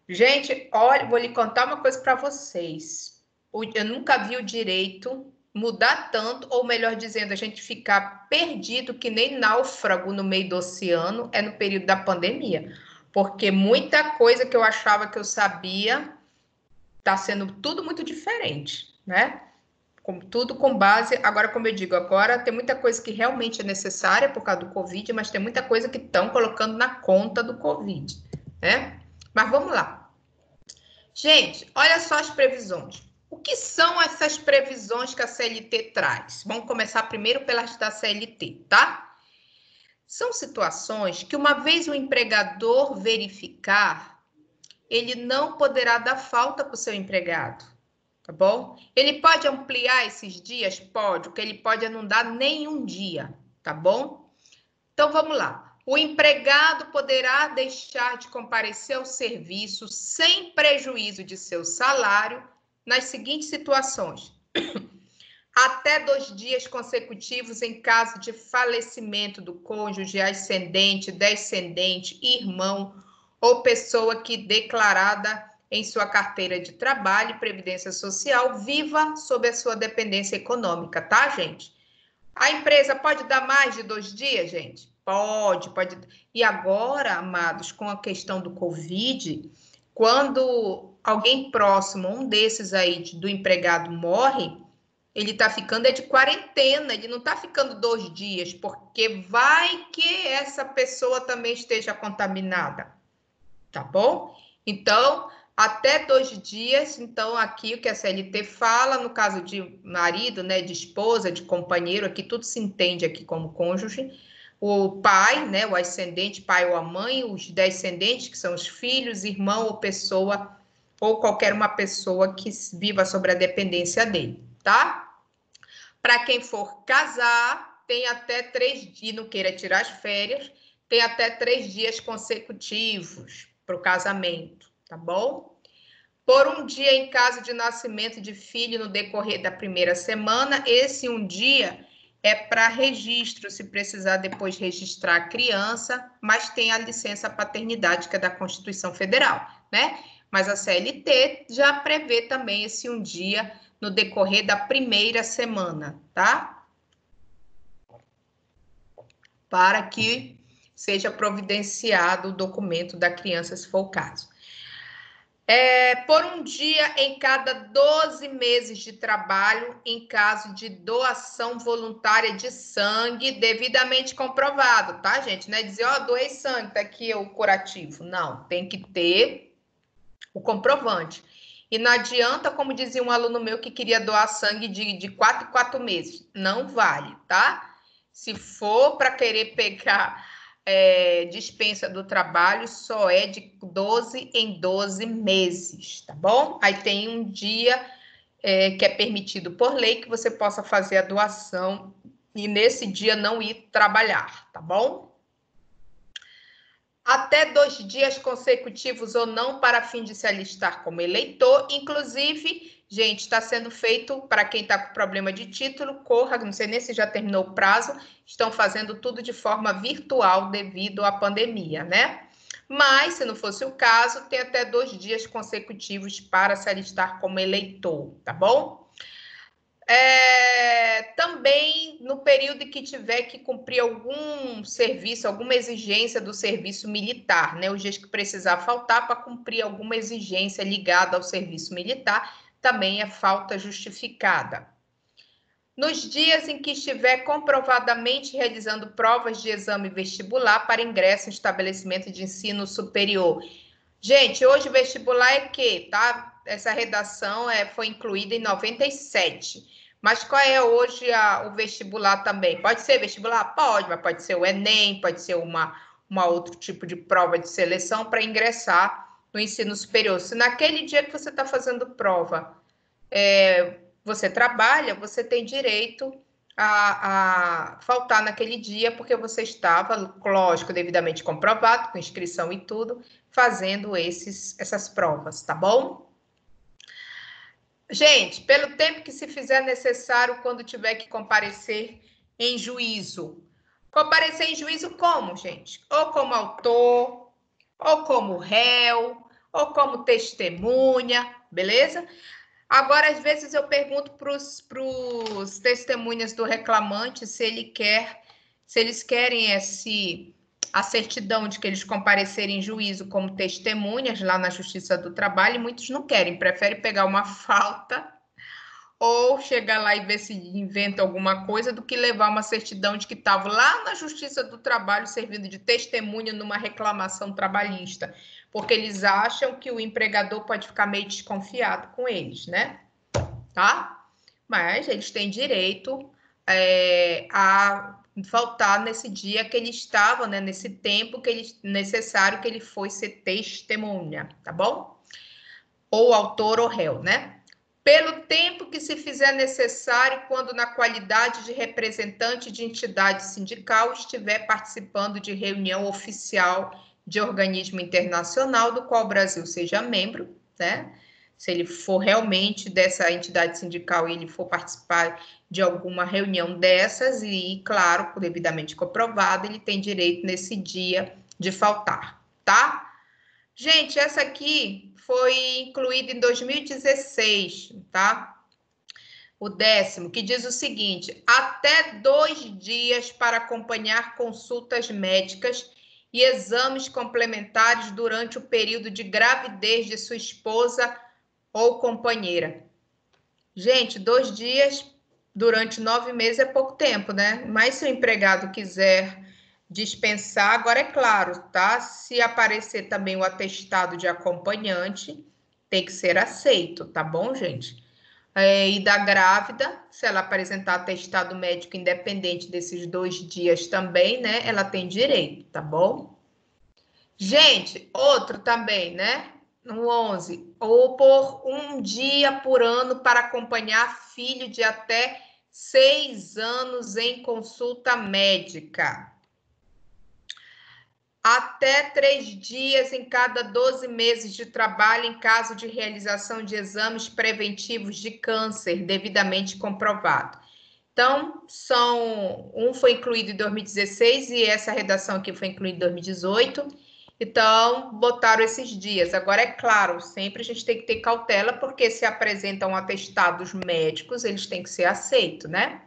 Gente, olha, vou lhe contar uma coisa para vocês. Eu nunca vi o direito mudar tanto, ou melhor dizendo, a gente ficar perdido que nem náufrago no meio do oceano é no período da pandemia. Porque muita coisa que eu achava que eu sabia está sendo tudo muito diferente, né? Tudo com base, agora como eu digo, agora tem muita coisa que realmente é necessária por causa do Covid, mas tem muita coisa que estão colocando na conta do Covid, né? Mas vamos lá. Gente, olha só as previsões. O que são essas previsões que a CLT traz? Vamos começar primeiro pelas da CLT, tá? São situações que, uma vez o empregador verificar, ele não poderá dar falta para o seu empregado, tá bom? Ele pode ampliar esses dias? Pode. O que ele pode é não dar nenhum dia, tá bom? Então, vamos lá. O empregado poderá deixar de comparecer ao serviço sem prejuízo de seu salário nas seguintes situações. Até 2 dias consecutivos em caso de falecimento do cônjuge, ascendente, descendente, irmão ou pessoa que declarada em sua carteira de trabalho e previdência social viva sob a sua dependência econômica, tá, gente? A empresa pode dar mais de 2 dias, gente? Pode. E agora, amados, com a questão do Covid, quando alguém próximo, um desses aí do empregado morre, ele está ficando de quarentena, ele não está ficando 2 dias, porque vai que essa pessoa também esteja contaminada, tá bom? Então, até 2 dias, então aqui o que a CLT fala, no caso de marido, né, de esposa, de companheiro, aqui tudo se entende aqui como cônjuge, o pai, né, o ascendente, pai ou a mãe, os descendentes, que são os filhos, irmão ou pessoa, ou qualquer uma pessoa que viva sobre a dependência dele, tá? Para quem for casar, tem até 3 dias, não queira tirar as férias, tem até 3 dias consecutivos para o casamento, tá bom? Por um dia em caso de nascimento de filho no decorrer da primeira semana, esse um dia é para registro, se precisar depois registrar a criança, mas tem a licença paternidade, que é da Constituição Federal, né? Mas a CLT já prevê também esse um dia no decorrer da primeira semana, tá? Para que seja providenciado o documento da criança, se for o caso. Por um dia em cada 12 meses de trabalho, em caso de doação voluntária de sangue devidamente comprovado, tá, gente? Não é dizer, ó, doei sangue, tá aqui o curativo. Não, tem que ter o comprovante. E não adianta, como dizia um aluno meu que queria doar sangue de 4 em 4 meses. Não vale, tá? Se for para querer pegar dispensa do trabalho, só é de 12 em 12 meses, tá bom? Aí tem um dia que é permitido por lei que você possa fazer a doação e nesse dia não ir trabalhar, tá bom? Até 2 dias consecutivos ou não para fim de se alistar como eleitor. Inclusive, gente, está sendo feito para quem está com problema de título, corra, não sei nem se já terminou o prazo, estão fazendo tudo de forma virtual devido à pandemia, né? Mas, se não fosse o caso, tem até 2 dias consecutivos para se alistar como eleitor, tá bom? Também no período em que tiver que cumprir algum serviço, alguma exigência do serviço militar, né? Os dias que precisar faltar para cumprir alguma exigência ligada ao serviço militar, também é falta justificada. Nos dias em que estiver comprovadamente realizando provas de exame vestibular para ingresso em estabelecimento de ensino superior. Gente, hoje vestibular é que, tá? Essa redação foi incluída em 97. Mas qual é hoje o vestibular também? Pode ser vestibular? Pode, mas pode ser o Enem, pode ser uma outro tipo de prova de seleção para ingressar no ensino superior. Se naquele dia que você está fazendo prova, você trabalha, você tem direito a faltar naquele dia, porque você estava, lógico, devidamente comprovado, com inscrição e tudo, fazendo essas provas, tá bom? Gente, pelo tempo que se fizer necessário quando tiver que comparecer em juízo. Comparecer em juízo como, gente? Ou como autor, ou como réu, ou como testemunha, beleza? Agora, às vezes, eu pergunto para os testemunhas do reclamante se eles querem a certidão de que eles comparecerem em juízo como testemunhas lá na Justiça do Trabalho, e muitos não querem, preferem pegar uma falta ou chegar lá e ver se inventa alguma coisa do que levar uma certidão de que estava lá na Justiça do Trabalho servindo de testemunha numa reclamação trabalhista, porque eles acham que o empregador pode ficar meio desconfiado com eles, né? Tá? Mas eles têm direito a faltar nesse dia que ele estava, né? Nesse tempo necessário que ele foi ser testemunha, tá bom? Ou autor ou réu, né? Pelo tempo que se fizer necessário, quando na qualidade de representante de entidade sindical estiver participando de reunião oficial de organismo internacional do qual o Brasil seja membro, né? Se ele for realmente dessa entidade sindical e ele for participar de alguma reunião dessas e, claro, devidamente comprovado, ele tem direito nesse dia de faltar, tá? Gente, essa aqui foi incluída em 2016, tá? O 10º, que diz o seguinte: até 2 dias para acompanhar consultas médicas e exames complementares durante o período de gravidez de sua esposa ou companheira. Gente, 2 dias durante 9 meses é pouco tempo, né? Mas se o empregado quiser dispensar, agora é claro, tá? Se aparecer também o atestado de acompanhante, tem que ser aceito, tá bom, gente? E da grávida, se ela apresentar atestado médico independente desses 2 dias também, né? Ela tem direito, tá bom? Gente, outro também, né? No 11, ou por 1 dia por ano para acompanhar filho de até 6 anos em consulta médica. Até 3 dias em cada 12 meses de trabalho em caso de realização de exames preventivos de câncer devidamente comprovado. Então, um foi incluído em 2016 e essa redação aqui foi incluída em 2018. Então, botaram esses dias. Agora, é claro, sempre a gente tem que ter cautela, porque se apresentam atestados médicos, eles têm que ser aceitos, né?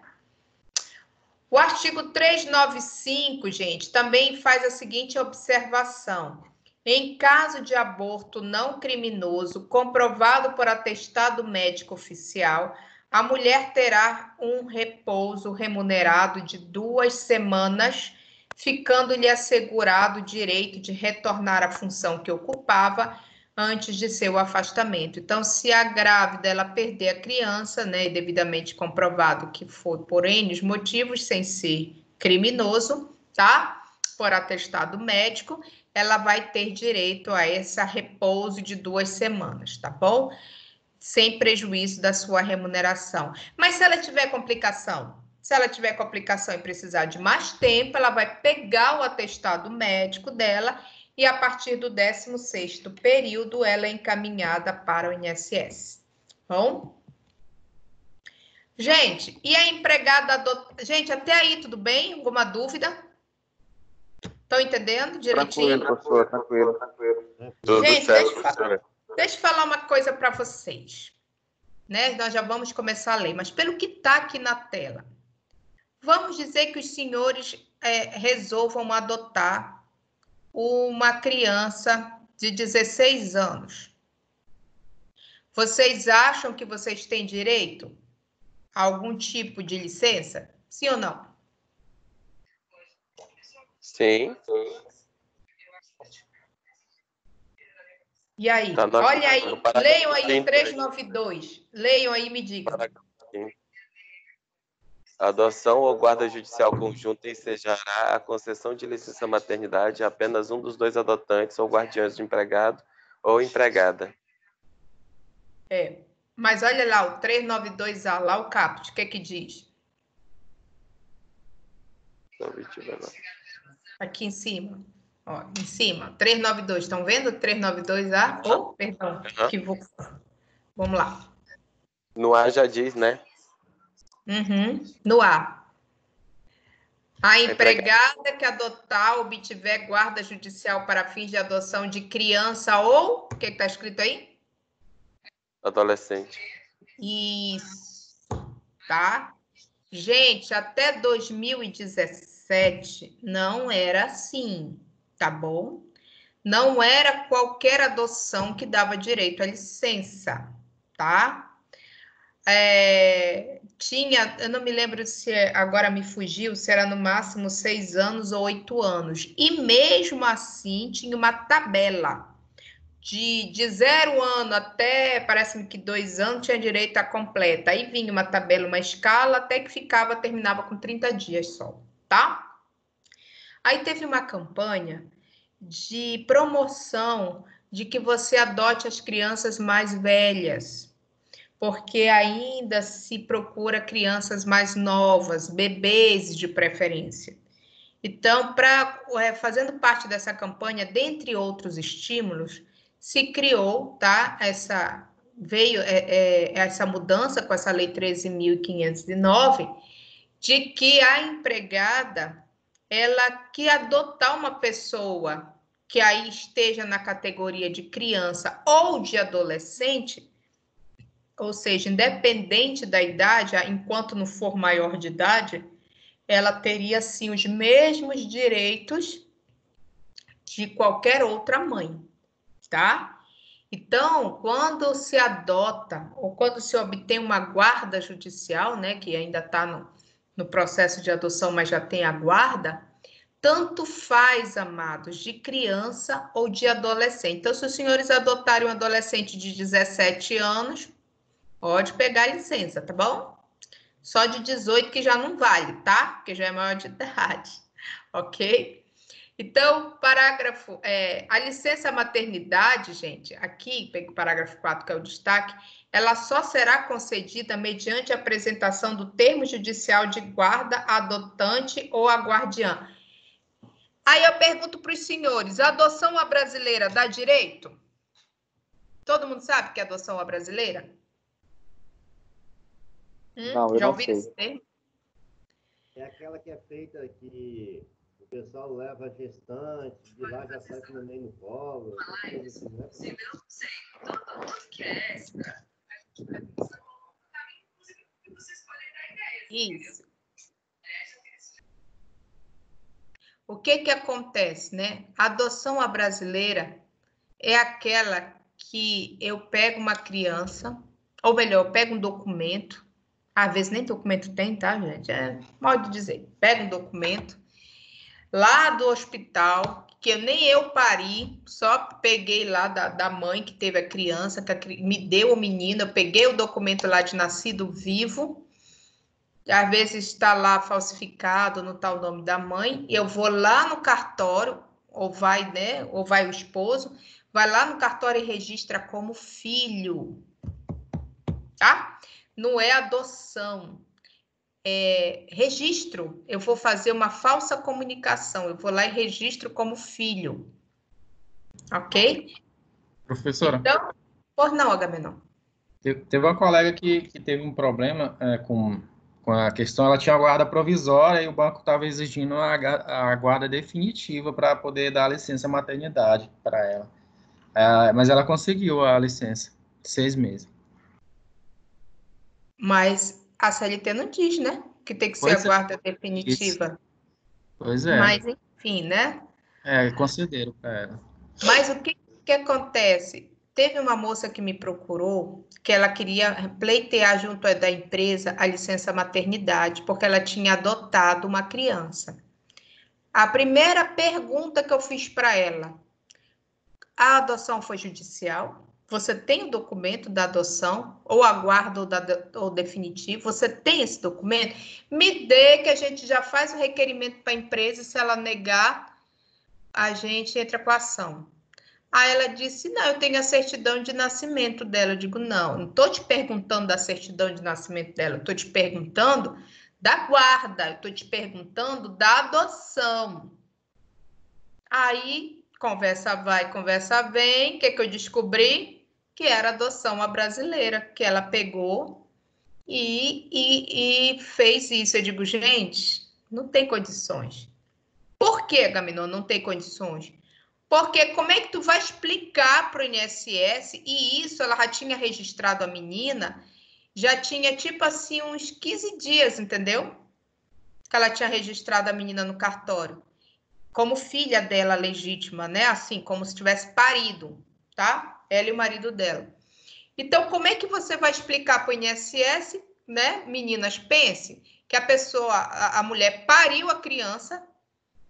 O artigo 395, gente, também faz a seguinte observação. Em caso de aborto não criminoso, comprovado por atestado médico oficial, a mulher terá um repouso remunerado de 2 semanas, ficando-lhe assegurado o direito de retornar à função que ocupava, antes de seu afastamento. Então, se a grávida ela perder a criança, né, e devidamente comprovado que foi por N motivos, sem ser criminoso, tá? Por atestado médico, ela vai ter direito a esse repouso de 2 semanas, tá bom? Sem prejuízo da sua remuneração. Mas se ela tiver complicação? Se ela tiver complicação e precisar de mais tempo, ela vai pegar o atestado médico dela e a partir do 16º período ela é encaminhada para o INSS. Bom? Gente, e a empregada... Gente, até aí tudo bem? Alguma dúvida? Estão entendendo direitinho? Tranquilo, professor, tranquilo. Tudo Gente, certo, professora. deixa eu falar uma coisa para vocês. Né? Nós já vamos começar a ler, mas pelo que está aqui na tela, vamos dizer que os senhores resolvam adotar uma criança de 16 anos. Vocês acham que vocês têm direito a algum tipo de licença? Sim ou não? Sim. E aí? Tá, Olha aí, leiam aí 32. 392. Leiam aí e me digam. Adoção ou guarda judicial conjunta ensejará a concessão de licença maternidade a apenas um dos 2 adotantes ou guardiões de empregado ou empregada. Mas olha lá, o 392A, lá o caput, o que é que diz? Aqui em cima. Ó, em cima, 392. Estão vendo? 392A? Oh, perdão. Vamos lá. No A já diz, né? No A. A empregada que adotar ou obtiver guarda judicial para fins de adoção de criança ou... O que está escrito aí? Adolescente. Isso. Tá? Gente, até 2017 não era assim, tá bom? Não era qualquer adoção que dava direito à licença, tá? Tinha, eu não me lembro se agora me fugiu, se era no máximo 6 anos ou 8 anos. E mesmo assim tinha uma tabela de 0 ano até, parece-me que 2 anos tinha direito à completa. Aí vinha uma tabela, uma escala, até que terminava com 30 dias só, tá? Aí teve uma campanha de promoção de que você adote as crianças mais velhas, porque ainda se procura crianças mais novas, bebês de preferência. Então, fazendo parte dessa campanha, dentre outros estímulos, se criou, tá? Veio essa mudança com essa lei 13.509, de que a empregada, ela que adotar uma pessoa que aí esteja na categoria de criança ou de adolescente, ou seja, independente da idade, enquanto não for maior de idade, ela teria, sim, os mesmos direitos de qualquer outra mãe, tá? Então, quando se adota ou quando se obtém uma guarda judicial, né, que ainda está no processo de adoção, mas já tem a guarda, tanto faz, amados, de criança ou de adolescente. Então, se os senhores adotarem um adolescente de 17 anos, pode pegar a licença, tá bom? Só de 18 que já não vale, tá? Porque já é maior de idade, ok? Então, parágrafo, a licença maternidade, gente, aqui, pega o parágrafo 4, que é o destaque, ela só será concedida mediante a apresentação do termo judicial de guarda adotante ou a guardiã. Aí eu pergunto para os senhores, a adoção à brasileira dá direito? Todo mundo sabe que é adoção à brasileira? Não, eu já não ouviram sei. esse termo? É aquela que é feita que o pessoal leva a gestante, de lá já sai com o neném no colo. Assim, né? Isso. O que acontece, né? A adoção à brasileira é aquela que eu pego uma criança, ou melhor, eu pego um documento, às vezes nem documento tem, tá, gente? É modo de dizer. Pega um documento lá do hospital que nem eu pari, só peguei lá da mãe que teve a criança, que me deu o menino, eu peguei o documento lá de nascido vivo, às vezes está lá falsificado, não está o nome da mãe, eu vou lá no cartório, ou vai, né, ou vai o esposo, vai lá no cartório e registra como filho, tá? Não é adoção. Registro, eu vou fazer uma falsa comunicação, eu vou lá e registro como filho, ok? Professora, Então, por não, Agamenon. teve uma colega que teve um problema com a questão, ela tinha a guarda provisória e o banco estava exigindo a guarda definitiva para poder dar a licença maternidade para ela. Mas ela conseguiu a licença, 6 meses. Mas a CLT não diz, né? Que tem que ser Pois a guarda definitiva. Isso. Pois é. Mas, enfim, né? Concederam para ela. Mas o que acontece? Teve uma moça que me procurou que ela queria pleitear junto da empresa a licença maternidade, porque ela tinha adotado uma criança. A primeira pergunta que eu fiz para ela: a adoção foi judicial? Você tem o documento da adoção, ou aguardo ou definitivo? Você tem esse documento? Me dê, que a gente já faz o requerimento para a empresa, e se ela negar, a gente entra com a ação. Aí ela disse, não, eu tenho a certidão de nascimento dela. Eu digo, não estou te perguntando da certidão de nascimento dela, estou te perguntando da guarda, estou te perguntando da adoção. Aí, conversa vai, conversa vem, o que eu descobri? Que era adoção a brasileira, que ela pegou e fez isso. Eu digo, gente, não tem condições. Por que, Agamenon, não tem condições? Porque como é que tu vai explicar para o INSS, e isso ela já tinha registrado a menina, já tinha tipo assim uns 15 dias, entendeu? Que ela tinha registrado a menina no cartório, como filha dela legítima, né? Assim, como se tivesse parido, tá? Ela e o marido dela. Então, como é que você vai explicar para o INSS, né? Meninas, pense que a pessoa, a mulher pariu a criança,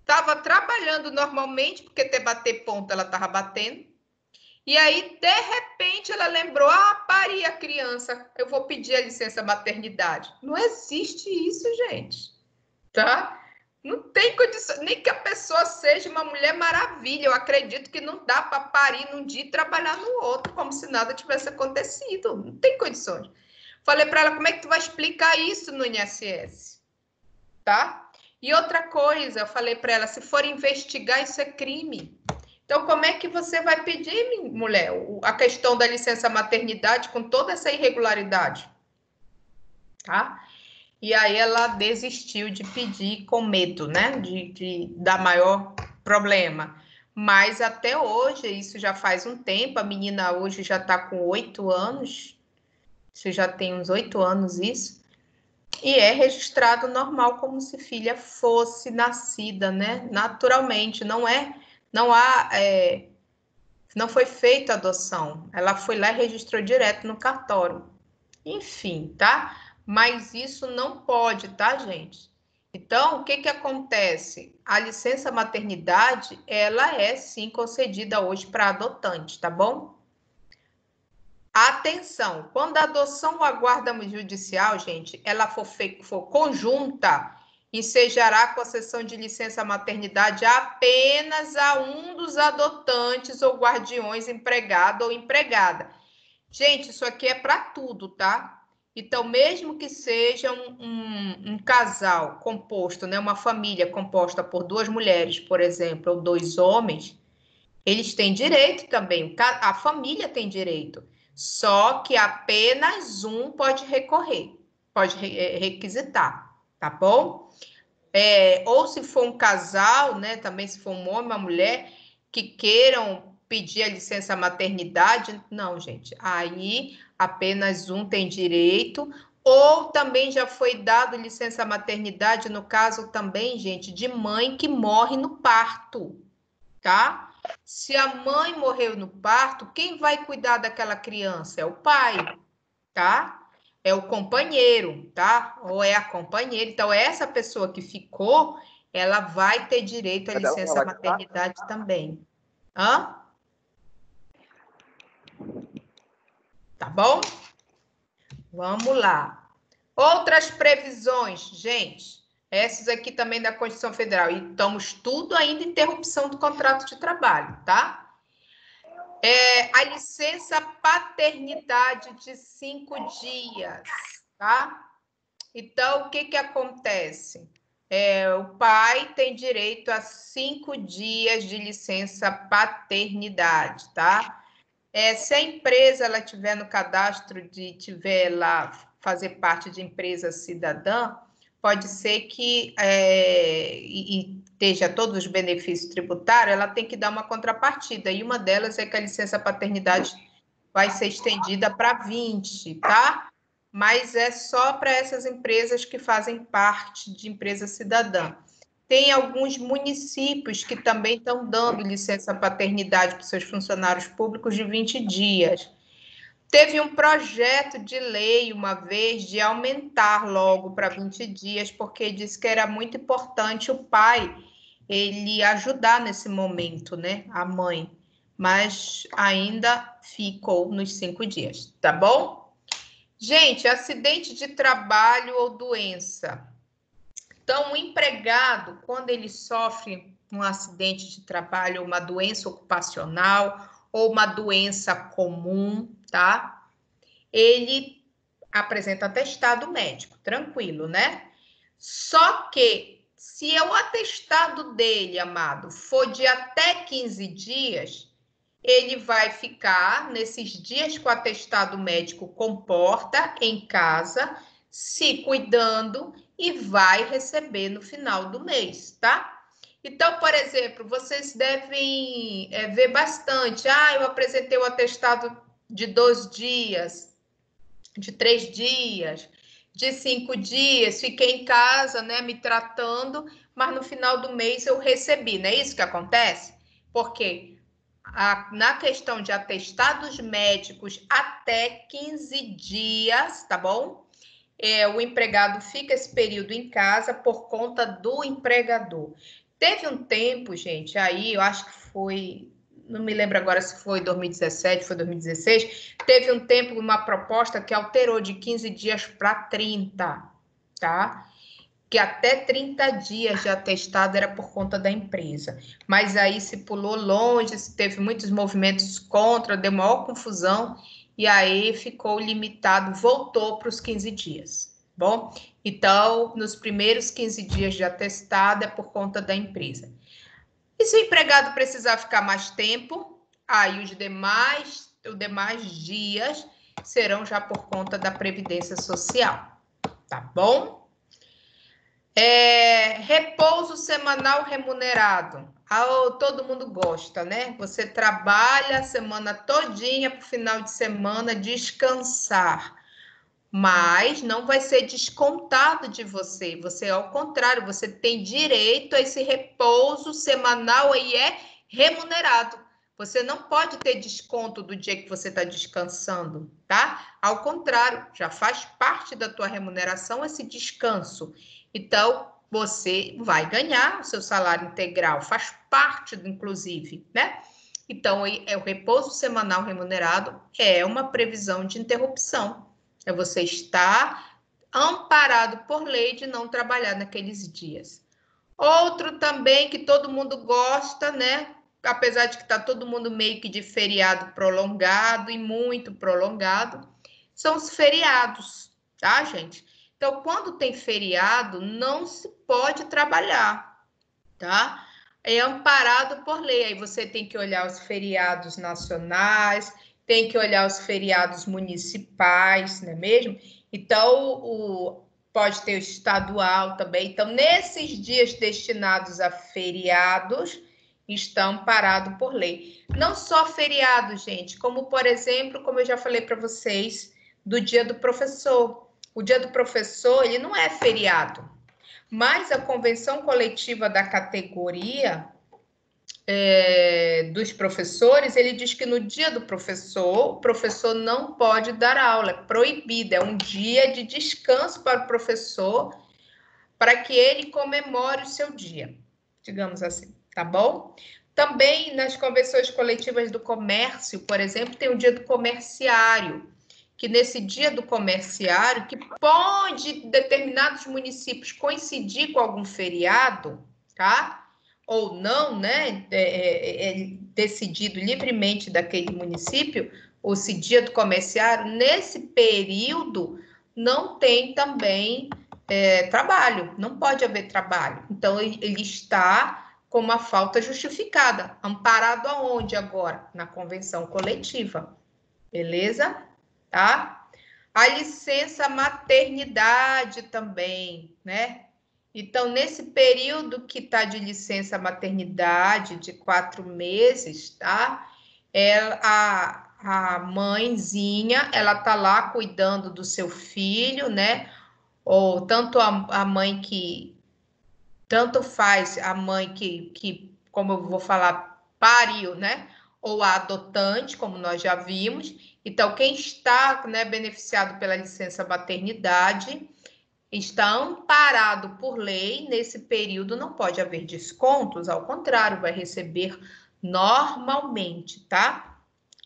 estava trabalhando normalmente, porque até bater ponto ela estava batendo. E aí, de repente, ela lembrou, pari a criança, eu vou pedir a licença maternidade. Não existe isso, gente. Tá? Não tem condição, nem que a pessoa seja uma mulher maravilha. Eu acredito que não dá para parir num dia e trabalhar no outro, como se nada tivesse acontecido. Não tem condições. Falei para ela, como é que tu vai explicar isso no INSS? Tá? E outra coisa, eu falei para ela, se for investigar, isso é crime. Então, como é que você vai pedir, mulher, a questão da licença maternidade com toda essa irregularidade? Tá? E aí ela desistiu de pedir com medo, né? De dar maior problema. Mas até hoje, isso já faz um tempo, a menina hoje já está com 8 anos, isso já tem uns 8 anos isso, e é registrado normal, como se filha fosse nascida, né? Naturalmente, não foi feita a adoção. Ela foi lá e registrou direto no cartório. Enfim, tá? Mas isso não pode, tá, gente? Então, o que acontece? A licença maternidade, ela é sim concedida hoje para adotante, tá bom? Atenção, quando a adoção ou a guarda judicial, gente, ela for conjunta, ensejará a concessão de licença maternidade apenas a um dos adotantes ou guardiões, empregado ou empregada. Gente, isso aqui é para tudo, tá? Então, mesmo que seja um casal composto, né, uma família composta por 2 mulheres, por exemplo, ou 2 homens, eles têm direito também, a família tem direito. Só que apenas um pode recorrer, pode requisitar, tá bom? Ou se for um casal, né, também se for um homem, uma mulher, que queiram pedir a licença maternidade, não, gente, aí apenas um tem direito, ou também já foi dado licença maternidade, no caso também, gente, de mãe que morre no parto, tá? Se a mãe morreu no parto, quem vai cuidar daquela criança? É o pai, tá? É o companheiro, tá? Ou é a companheira. Então, essa pessoa que ficou, ela vai ter direito à licença maternidade também. Hã? Tá bom? Vamos lá. Outras previsões, gente. Essas aqui também da Constituição Federal. E estamos tudo ainda em interrupção do contrato de trabalho, tá? A licença paternidade de 5 dias, tá? Então, o que acontece? O pai tem direito a 5 dias de licença paternidade, tá? Se a empresa ela tiver no cadastro tiver lá fazer parte de empresa cidadã, pode ser que e esteja todos os benefícios tributários, ela tem que dar uma contrapartida, e uma delas é que a licença paternidade vai ser estendida para 20, tá? Mas é só para essas empresas que fazem parte de empresa cidadã. Tem alguns municípios que também estão dando licença paternidade para os seus funcionários públicos de 20 dias. Teve um projeto de lei, uma vez, de aumentar logo para 20 dias, porque disse que era muito importante o pai ele ajudar nesse momento, né? A mãe. Mas ainda ficou nos 5 dias, tá bom? Gente, acidente de trabalho ou doença. Então, o empregado, quando ele sofre um acidente de trabalho, uma doença ocupacional ou uma doença comum, tá? Ele apresenta atestado médico, tranquilo, né? Só que, se o atestado dele, amado, for de até 15 dias, ele vai ficar, nesses dias que o atestado médico comporta, em casa, se cuidando e vai receber no final do mês, tá? Então, por exemplo, vocês devem ver bastante. Eu apresentei o atestado de 2 dias, de 3 dias, de 5 dias, fiquei em casa, né, me tratando, mas no final do mês eu recebi, não é isso que acontece? Porque na questão de atestados médicos até 15 dias, tá bom? O empregado fica esse período em casa por conta do empregador. Teve um tempo, gente, aí eu acho que foi, não me lembro agora se foi 2017, foi 2016, teve um tempo, uma proposta que alterou de 15 dias para 30, tá? Que até 30 dias de atestado era por conta da empresa. Mas aí se pulou longe, se teve muitos movimentos contra, deu maior confusão, e aí ficou limitado, voltou para os 15 dias, bom? Então, nos primeiros 15 dias de atestado é por conta da empresa. E se o empregado precisar ficar mais tempo, aí os demais dias serão já por conta da Previdência Social, tá bom? Repouso semanal remunerado. Todo mundo gosta, né? Você trabalha a semana todinha para o final de semana descansar, mas não vai ser descontado de você. Você, ao contrário, você tem direito a esse repouso semanal e é remunerado. Você não pode ter desconto do dia que você está descansando, tá? Ao contrário, já faz parte da tua remuneração esse descanso. Então, você vai ganhar o seu salário integral, faz parte, inclusive, né? Então, o repouso semanal remunerado é uma previsão de interrupção. É você estar amparado por lei de não trabalhar naqueles dias. Outro também que todo mundo gosta, né? Apesar de que está todo mundo meio que de feriado prolongado e muito prolongado, são os feriados, tá, gente? Então, quando tem feriado, não se pode trabalhar, tá? É amparado por lei. Aí você tem que olhar os feriados nacionais, tem que olhar os feriados municipais, não é mesmo? Então, pode ter o estadual também. Então, nesses dias destinados a feriados, estão amparados por lei. Não só feriados, gente, como, por exemplo, como eu já falei para vocês, do Dia do Professor. O Dia do Professor, ele não é feriado, mas a convenção coletiva da categoria dos professores, ele diz que no Dia do Professor, o professor não pode dar aula, é proibido, é um dia de descanso para o professor, para que ele comemore o seu dia, digamos assim, tá bom? Também nas convenções coletivas do comércio, por exemplo, tem o dia do comerciário, que nesse dia do comerciário, que pode, em determinados municípios, coincidir com algum feriado, tá? Ou não, né? Decidido livremente daquele município, ou esse dia do comerciário, nesse período, não tem também trabalho, não pode haver trabalho. Então, ele está com uma falta justificada, amparado aonde agora? Na convenção coletiva, beleza? Tá? A licença maternidade também, né? Então, nesse período que está de licença maternidade, de 4 meses, tá? A mãezinha, ela tá lá cuidando do seu filho, né? Ou tanto a mãe que... Tanto faz a mãe que, como eu vou falar, pariu, né? Ou a adotante, como nós já vimos. Então, quem está, né, beneficiado pela licença maternidade está amparado por lei. Nesse período não pode haver descontos, ao contrário, vai receber normalmente, tá?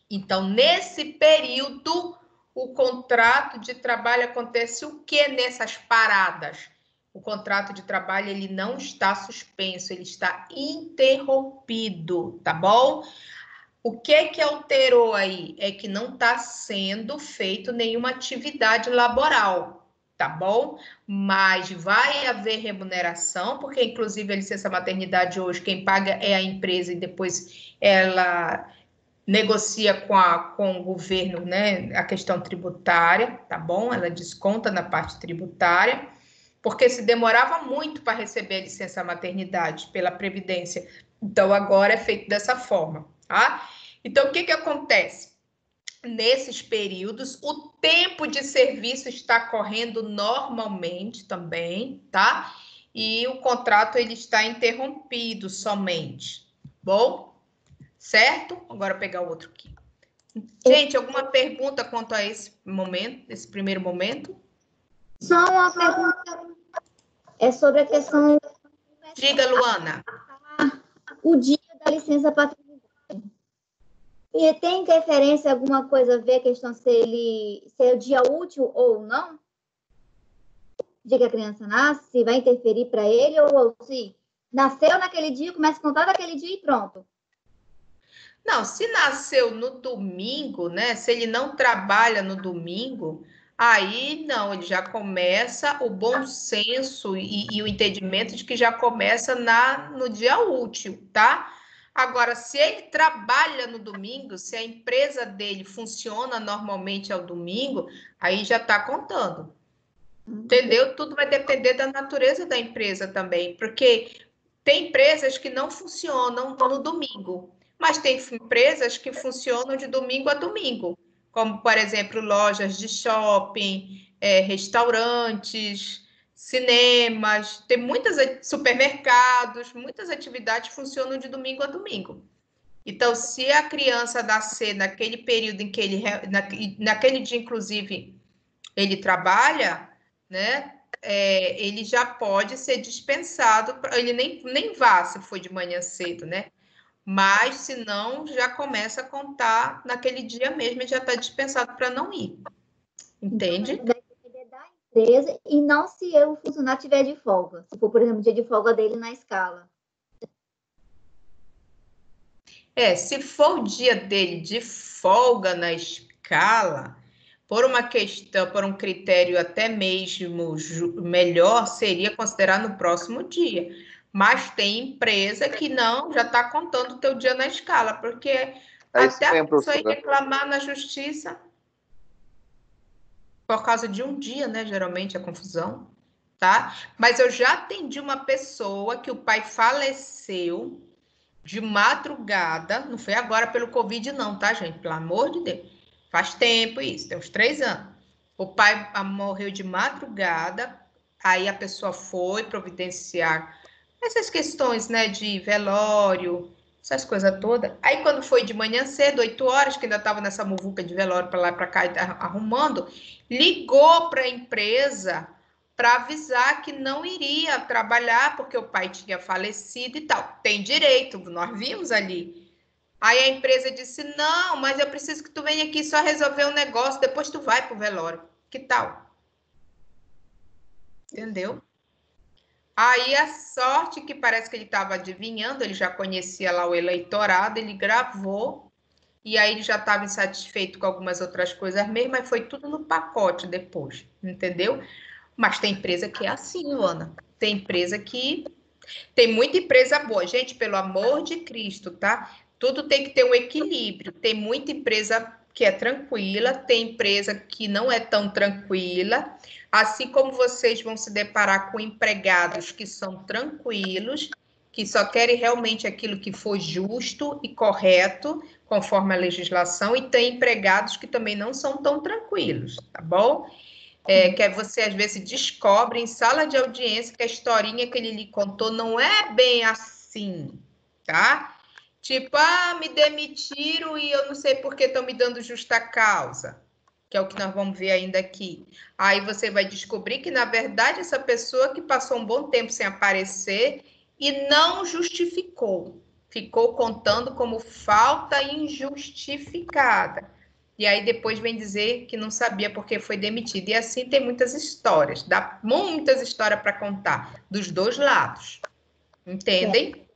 Então, nesse período, o contrato de trabalho acontece o que nessas paradas? O contrato de trabalho, ele não está suspenso, ele está interrompido, tá bom? O que alterou aí? É que não está sendo feito nenhuma atividade laboral, tá bom? Mas vai haver remuneração, porque inclusive a licença maternidade hoje, quem paga é a empresa e depois ela negocia com o governo, né, a questão tributária, tá bom? Ela desconta na parte tributária, porque se demorava muito para receber a licença maternidade pela Previdência. Então, agora é feito dessa forma, tá? Então, o que acontece? Nesses períodos, o tempo de serviço está correndo normalmente também, tá? E o contrato, ele está interrompido somente, bom? Certo? Agora pegar o outro aqui. Gente, alguma pergunta quanto a esse momento, esse primeiro momento? Só uma pergunta. É sobre a questão... Diga, Luana. O dia da licença paternidade. E tem interferência, alguma coisa a ver a questão se é o dia útil ou não? O dia que a criança nasce, se vai interferir para ele ou se nasceu naquele dia, começa a contar daquele dia e pronto. Não, se nasceu no domingo, né? Se ele não trabalha no domingo, aí não, ele já começa o bom senso e o entendimento de que já começa no dia útil, tá? Agora, se ele trabalha no domingo, se a empresa dele funciona normalmente ao domingo, aí já está contando. Entendeu? Tudo vai depender da natureza da empresa também, porque tem empresas que não funcionam no domingo, mas tem empresas que funcionam de domingo a domingo, como, por exemplo, lojas de shopping, restaurantes, cinemas, tem muitos supermercados, muitas atividades funcionam de domingo a domingo. Então, se a criança nascer naquele período em que ele, naquele dia, inclusive, ele trabalha, né? Ele já pode ser dispensado, ele nem vá se for de manhã cedo, né? Mas, se não, já começa a contar naquele dia mesmo e já está dispensado para não ir. Entende? Vai depender da empresa e não se o funcionário tiver de folga. Se for, por exemplo, o dia de folga dele na escala. Se for o dia dele de folga na escala, por uma questão, por um critério até mesmo melhor, seria considerar no próximo dia. Mas tem empresa que não, já está contando o teu dia na escala, porque até a pessoa ir reclamar na justiça por causa de um dia, né? Geralmente a confusão, tá? Mas eu já atendi uma pessoa que o pai faleceu de madrugada, não foi agora pelo Covid não, tá, gente? Pelo amor de Deus. Faz tempo isso, tem uns 3 anos. O pai morreu de madrugada, aí a pessoa foi providenciar essas questões, né, de velório, essas coisas todas. Aí quando foi de manhã cedo, 8 horas, que ainda estava nessa muvuca de velório para lá e para cá arrumando, ligou para a empresa para avisar que não iria trabalhar porque o pai tinha falecido e tal. Tem direito, nós vimos ali. Aí a empresa disse, não, mas eu preciso que tu venha aqui só resolver um negócio, depois tu vai pro velório. Que tal? Entendeu? Aí a sorte que parece que ele estava adivinhando, ele já conhecia lá o eleitorado, ele gravou, e aí ele já estava insatisfeito com algumas outras coisas mesmo, mas foi tudo no pacote depois, entendeu? Mas tem empresa que é assim, Luana. Tem empresa que... Tem muita empresa boa. Gente, pelo amor de Cristo, tá? Tudo tem que ter um equilíbrio. Tem muita empresa que é tranquila, tem empresa que não é tão tranquila, assim como vocês vão se deparar com empregados que são tranquilos, que só querem realmente aquilo que for justo e correto, conforme a legislação, e tem empregados que também não são tão tranquilos, tá bom? Que você às vezes descobre em sala de audiência que a historinha que ele lhe contou não é bem assim, tá? Tipo, me demitiram e eu não sei por que estão me dando justa causa, que é o que nós vamos ver ainda aqui. Aí você vai descobrir que, na verdade, essa pessoa que passou um bom tempo sem aparecer e não justificou, ficou contando como falta injustificada. E aí depois vem dizer que não sabia porque foi demitido. E assim tem muitas histórias, dá muitas histórias para contar, dos dois lados. Entendem?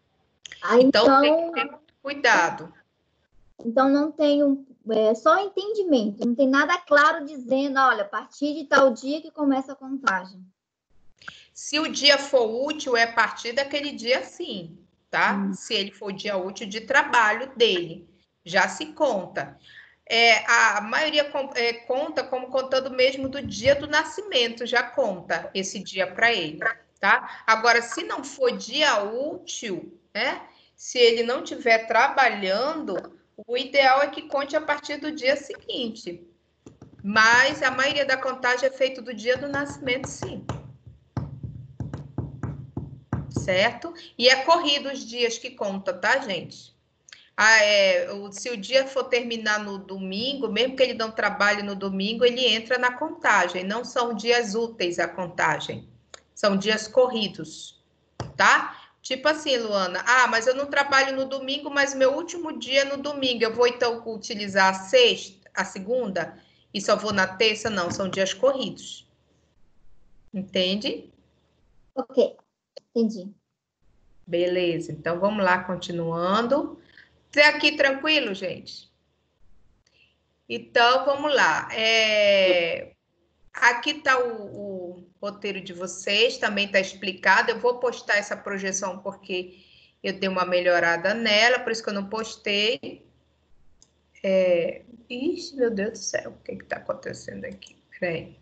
Então tem que ter muito cuidado. Então não tem só entendimento, não tem nada claro dizendo, olha, a partir de tal dia que começa a contagem. Se o dia for útil, é a partir daquele dia sim, tá? Se ele for dia útil de trabalho dele, já se conta. A maioria conta como contando mesmo do dia do nascimento, já conta esse dia para ele, tá? Agora, se não for dia útil, né? Se ele não estiver trabalhando, o ideal é que conte a partir do dia seguinte. Mas a maioria da contagem é feita do dia do nascimento, sim. Certo? E é corrido os dias que conta, tá, gente? Se o dia for terminar no domingo, mesmo que ele não trabalhe no domingo, ele entra na contagem. Não são dias úteis a contagem, são dias corridos, tá? Tipo assim, Luana, mas eu não trabalho no domingo, mas meu último dia é no domingo. Eu vou então utilizar a segunda, e só vou na terça? Não, são dias corridos. Entende? Ok, entendi. Beleza, então vamos lá, continuando. Até aqui tranquilo, gente? Então, vamos lá. Aqui está o roteiro de vocês, também está explicado. Eu vou postar essa projeção porque eu dei uma melhorada nela, por isso que eu não postei. Ixi, meu Deus do céu, o que está acontecendo aqui? Peraí.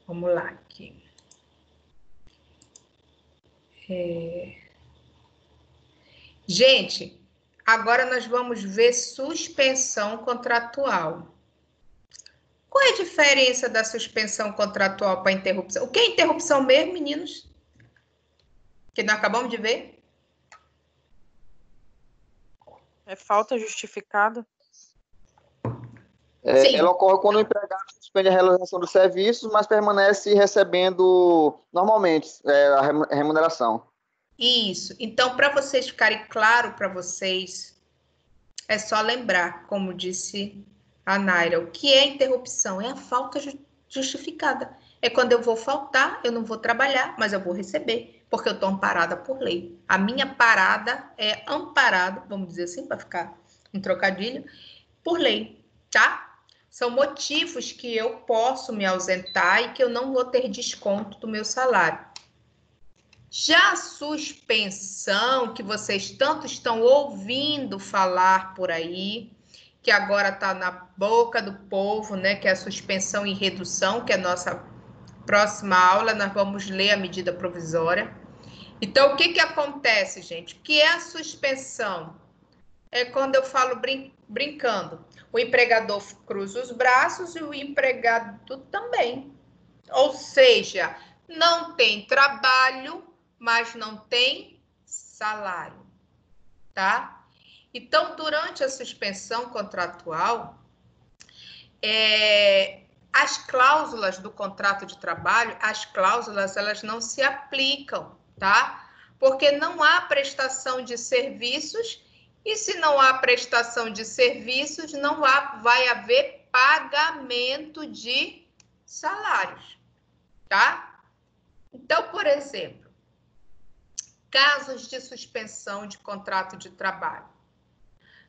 Vamos lá aqui. Gente, agora nós vamos ver suspensão contratual. Qual é a diferença da suspensão contratual para interrupção? O que é interrupção mesmo, meninos? Que nós acabamos de ver? É falta justificada? Ela ocorre quando o empregado suspende a realização dos serviços, mas permanece recebendo normalmente a remuneração. Isso. Então, para vocês ficarem claro para vocês, é só lembrar, como disse a Naira, o que é interrupção? É a falta justificada. É quando eu vou faltar, eu não vou trabalhar, mas eu vou receber, porque eu estou amparada por lei. A minha parada é amparada, vamos dizer assim, para ficar um trocadilho, por lei, tá? São motivos que eu posso me ausentar e que eu não vou ter desconto do meu salário. Já a suspensão, que vocês tanto estão ouvindo falar por aí, que agora está na boca do povo, né? Que é a suspensão e redução, que é a nossa próxima aula, nós vamos ler a medida provisória. Então, o que acontece, gente? O que é a suspensão? É quando eu falo brincando. O empregador cruza os braços e o empregado também. Ou seja, não tem trabalho, mas não tem salário, tá? Então, durante a suspensão contratual, as cláusulas do contrato de trabalho, as cláusulas, elas não se aplicam, tá? Porque não há prestação de serviços, e se não há prestação de serviços, não vai haver pagamento de salários, tá? Então, por exemplo, casos de suspensão de contrato de trabalho.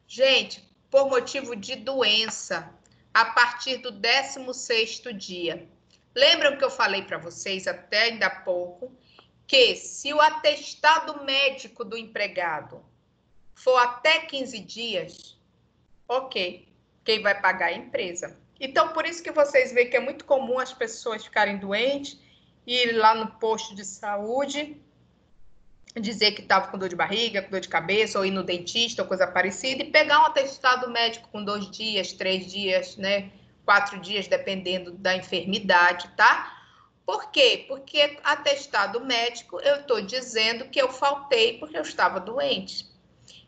Gente, por motivo de doença, a partir do 16º dia. Lembram que eu falei para vocês até ainda há pouco que se o atestado médico do empregado for até 15 dias, ok, quem vai pagar é a empresa. Então, por isso que vocês veem que é muito comum as pessoas ficarem doentes, ir lá no posto de saúde, dizer que estava com dor de barriga, com dor de cabeça, ou ir no dentista, ou coisa parecida, e pegar um atestado médico com 2 dias, 3 dias, né, 4 dias, dependendo da enfermidade, tá? Por quê? Porque atestado médico, eu estou dizendo que eu faltei porque eu estava doente.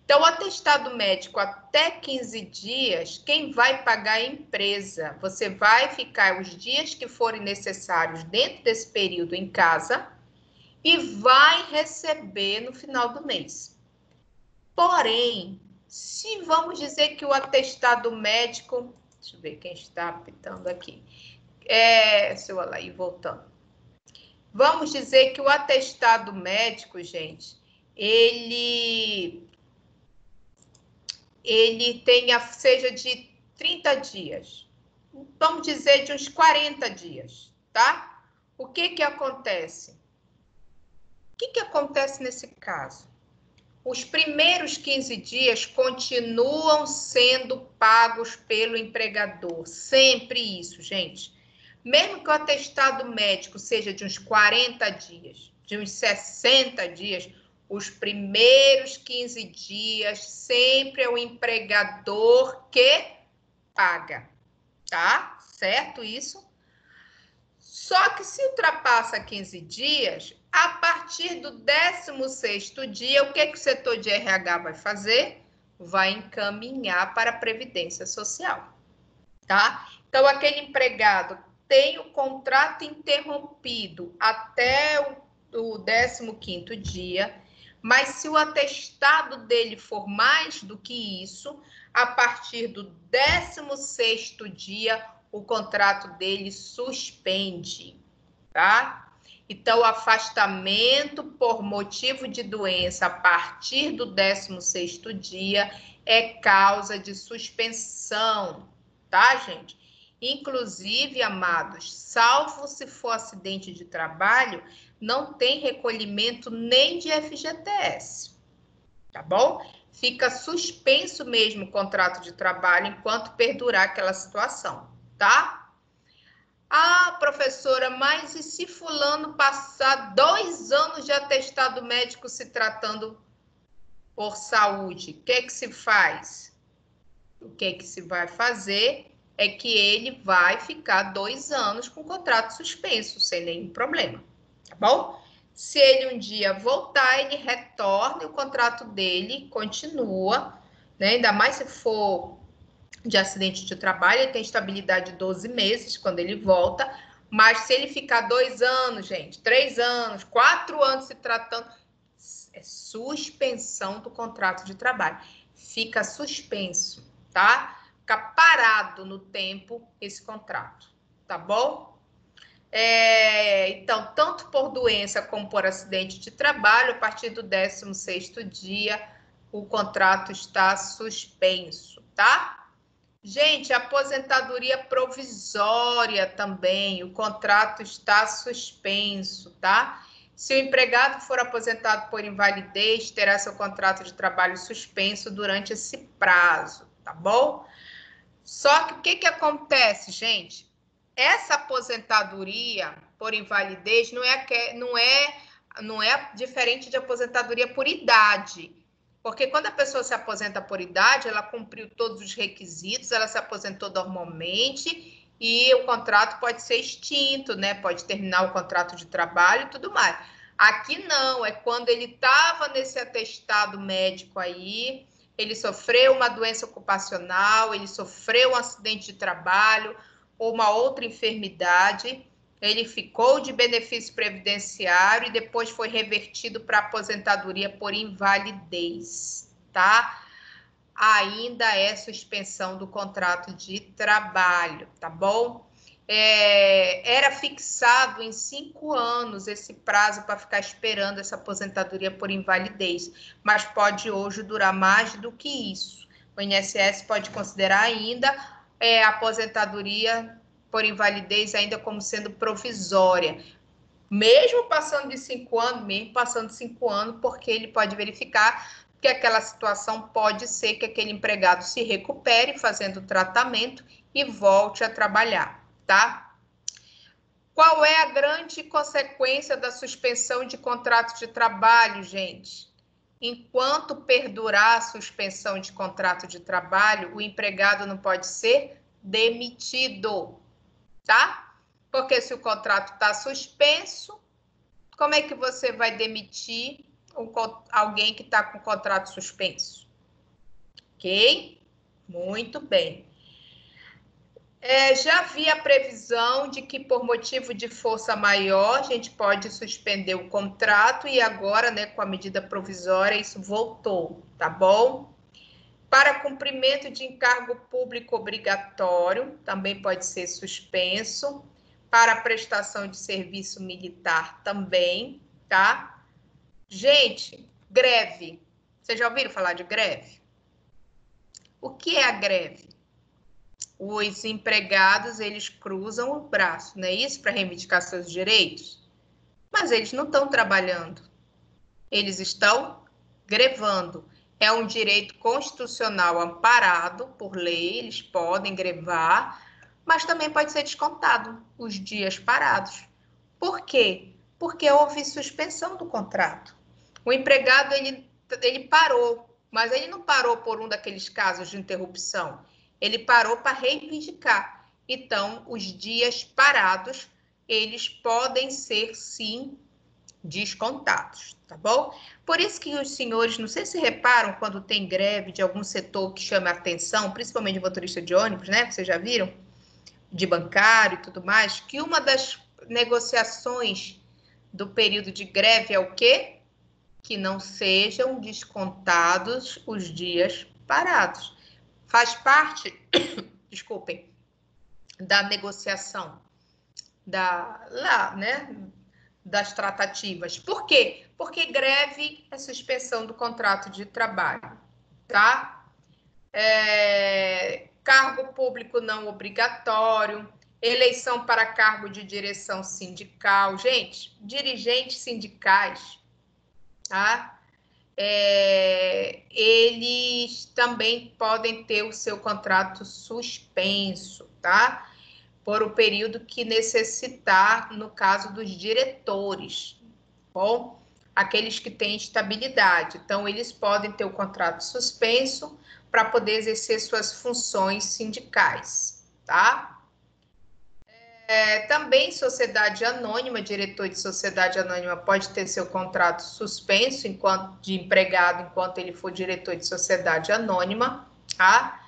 Então, o atestado médico até 15 dias, quem vai pagar é a empresa. Você vai ficar os dias que forem necessários dentro desse período em casa e vai receber no final do mês. Porém, se vamos dizer que o atestado médico... Deixa eu ver quem está apitando aqui. Seu Alaí, voltando. Vamos dizer que o atestado médico, gente, ele seja de 30 dias. Vamos dizer de uns 40 dias, tá? O que acontece? O que acontece nesse caso? Os primeiros 15 dias continuam sendo pagos pelo empregador. Sempre isso, gente. Mesmo que o atestado médico seja de uns 40 dias, de uns 60 dias, os primeiros 15 dias sempre é o empregador que paga, tá? Certo isso? Só que se ultrapassa 15 dias, a partir do 16º dia, o que o setor de RH vai fazer? Vai encaminhar para a Previdência Social, tá? Então, aquele empregado tem o contrato interrompido até o 15º dia, mas se o atestado dele for mais do que isso, a partir do 16º dia, o contrato dele suspende, tá? Então, o afastamento por motivo de doença a partir do 16º dia é causa de suspensão, tá, gente? Inclusive, amados, salvo se for acidente de trabalho, não tem recolhimento nem de FGTS, tá bom? Fica suspenso mesmo o contrato de trabalho enquanto perdurar aquela situação, tá? Ah, professora, mas e se fulano passar 2 anos de atestado médico se tratando por saúde? O que se faz? O que se vai fazer é que ele vai ficar 2 anos com o contrato suspenso, sem nenhum problema, tá bom? Se ele um dia voltar, ele retorna e o contrato dele continua, né? Ainda mais se for de acidente de trabalho, ele tem estabilidade de 12 meses quando ele volta, mas se ele ficar 2 anos, gente, 3 anos, 4 anos se tratando, é suspensão do contrato de trabalho. Fica suspenso, tá? Fica parado no tempo esse contrato, tá bom? Então, tanto por doença como por acidente de trabalho, a partir do 16º dia, o contrato está suspenso, tá? Gente, aposentadoria provisória também, o contrato está suspenso, tá? Se o empregado for aposentado por invalidez, terá seu contrato de trabalho suspenso durante esse prazo, tá bom? Só que o que acontece, gente? Essa aposentadoria por invalidez não é diferente de aposentadoria por idade. Porque quando a pessoa se aposenta por idade, ela cumpriu todos os requisitos, ela se aposentou normalmente e o contrato pode ser extinto, né? Pode terminar o contrato de trabalho e tudo mais. Aqui não, é quando ele estava nesse atestado médico aí, ele sofreu uma doença ocupacional, ele sofreu um acidente de trabalho ou uma outra enfermidade, ele ficou de benefício previdenciário e depois foi revertido para aposentadoria por invalidez, tá? Ainda é suspensão do contrato de trabalho, tá bom? Era fixado em 5 anos esse prazo para ficar esperando essa aposentadoria por invalidez, mas pode hoje durar mais do que isso. O INSS pode considerar ainda a aposentadoria por invalidez ainda como sendo provisória, mesmo passando de 5 anos, porque ele pode verificar que aquela situação pode ser que aquele empregado se recupere fazendo o tratamento e volte a trabalhar, tá? Qual é a grande consequência da suspensão de contrato de trabalho, gente? Enquanto perdurar a suspensão de contrato de trabalho, o empregado não pode ser demitido, tá? Porque se o contrato está suspenso, como é que você vai demitir alguém que está com o contrato suspenso? Ok? Muito bem. Já havia a previsão de que, por motivo de força maior, a gente pode suspender o contrato e agora, né, com a medida provisória, isso voltou, tá bom? Para cumprimento de encargo público obrigatório, também pode ser suspenso. Para prestação de serviço militar também, tá? Gente, greve. Vocês já ouviram falar de greve? O que é a greve? Os empregados, eles cruzam o braço, não é isso? Para reivindicar seus direitos. Mas eles não estão trabalhando. Eles estão grevando. É um direito constitucional amparado por lei, eles podem grevar, mas também pode ser descontado os dias parados. Por quê? Porque houve suspensão do contrato. O empregado, ele parou, mas ele não parou por um daqueles casos de interrupção. Ele parou para reivindicar. Então, os dias parados, eles podem ser, sim, descontados, tá bom? Por isso que os senhores, não sei se reparam quando tem greve de algum setor que chama a atenção, principalmente de motorista de ônibus, né? Vocês já viram? De bancário e tudo mais, que uma das negociações do período de greve é o quê? Que não sejam descontados os dias parados. Faz parte, desculpem, da negociação das tratativas. Por quê? Porque greve é suspensão do contrato de trabalho, tá? Cargo público não obrigatório, eleição para cargo de direção sindical. Gente, dirigentes sindicais, tá? Eles também podem ter o seu contrato suspenso, tá? Por o período que necessitar, no caso dos diretores, bom? Aqueles que têm estabilidade. Então, eles podem ter o contrato suspenso para poder exercer suas funções sindicais, tá? Também sociedade anônima, diretor de sociedade anônima pode ter seu contrato suspenso de empregado enquanto ele for diretor de sociedade anônima, tá?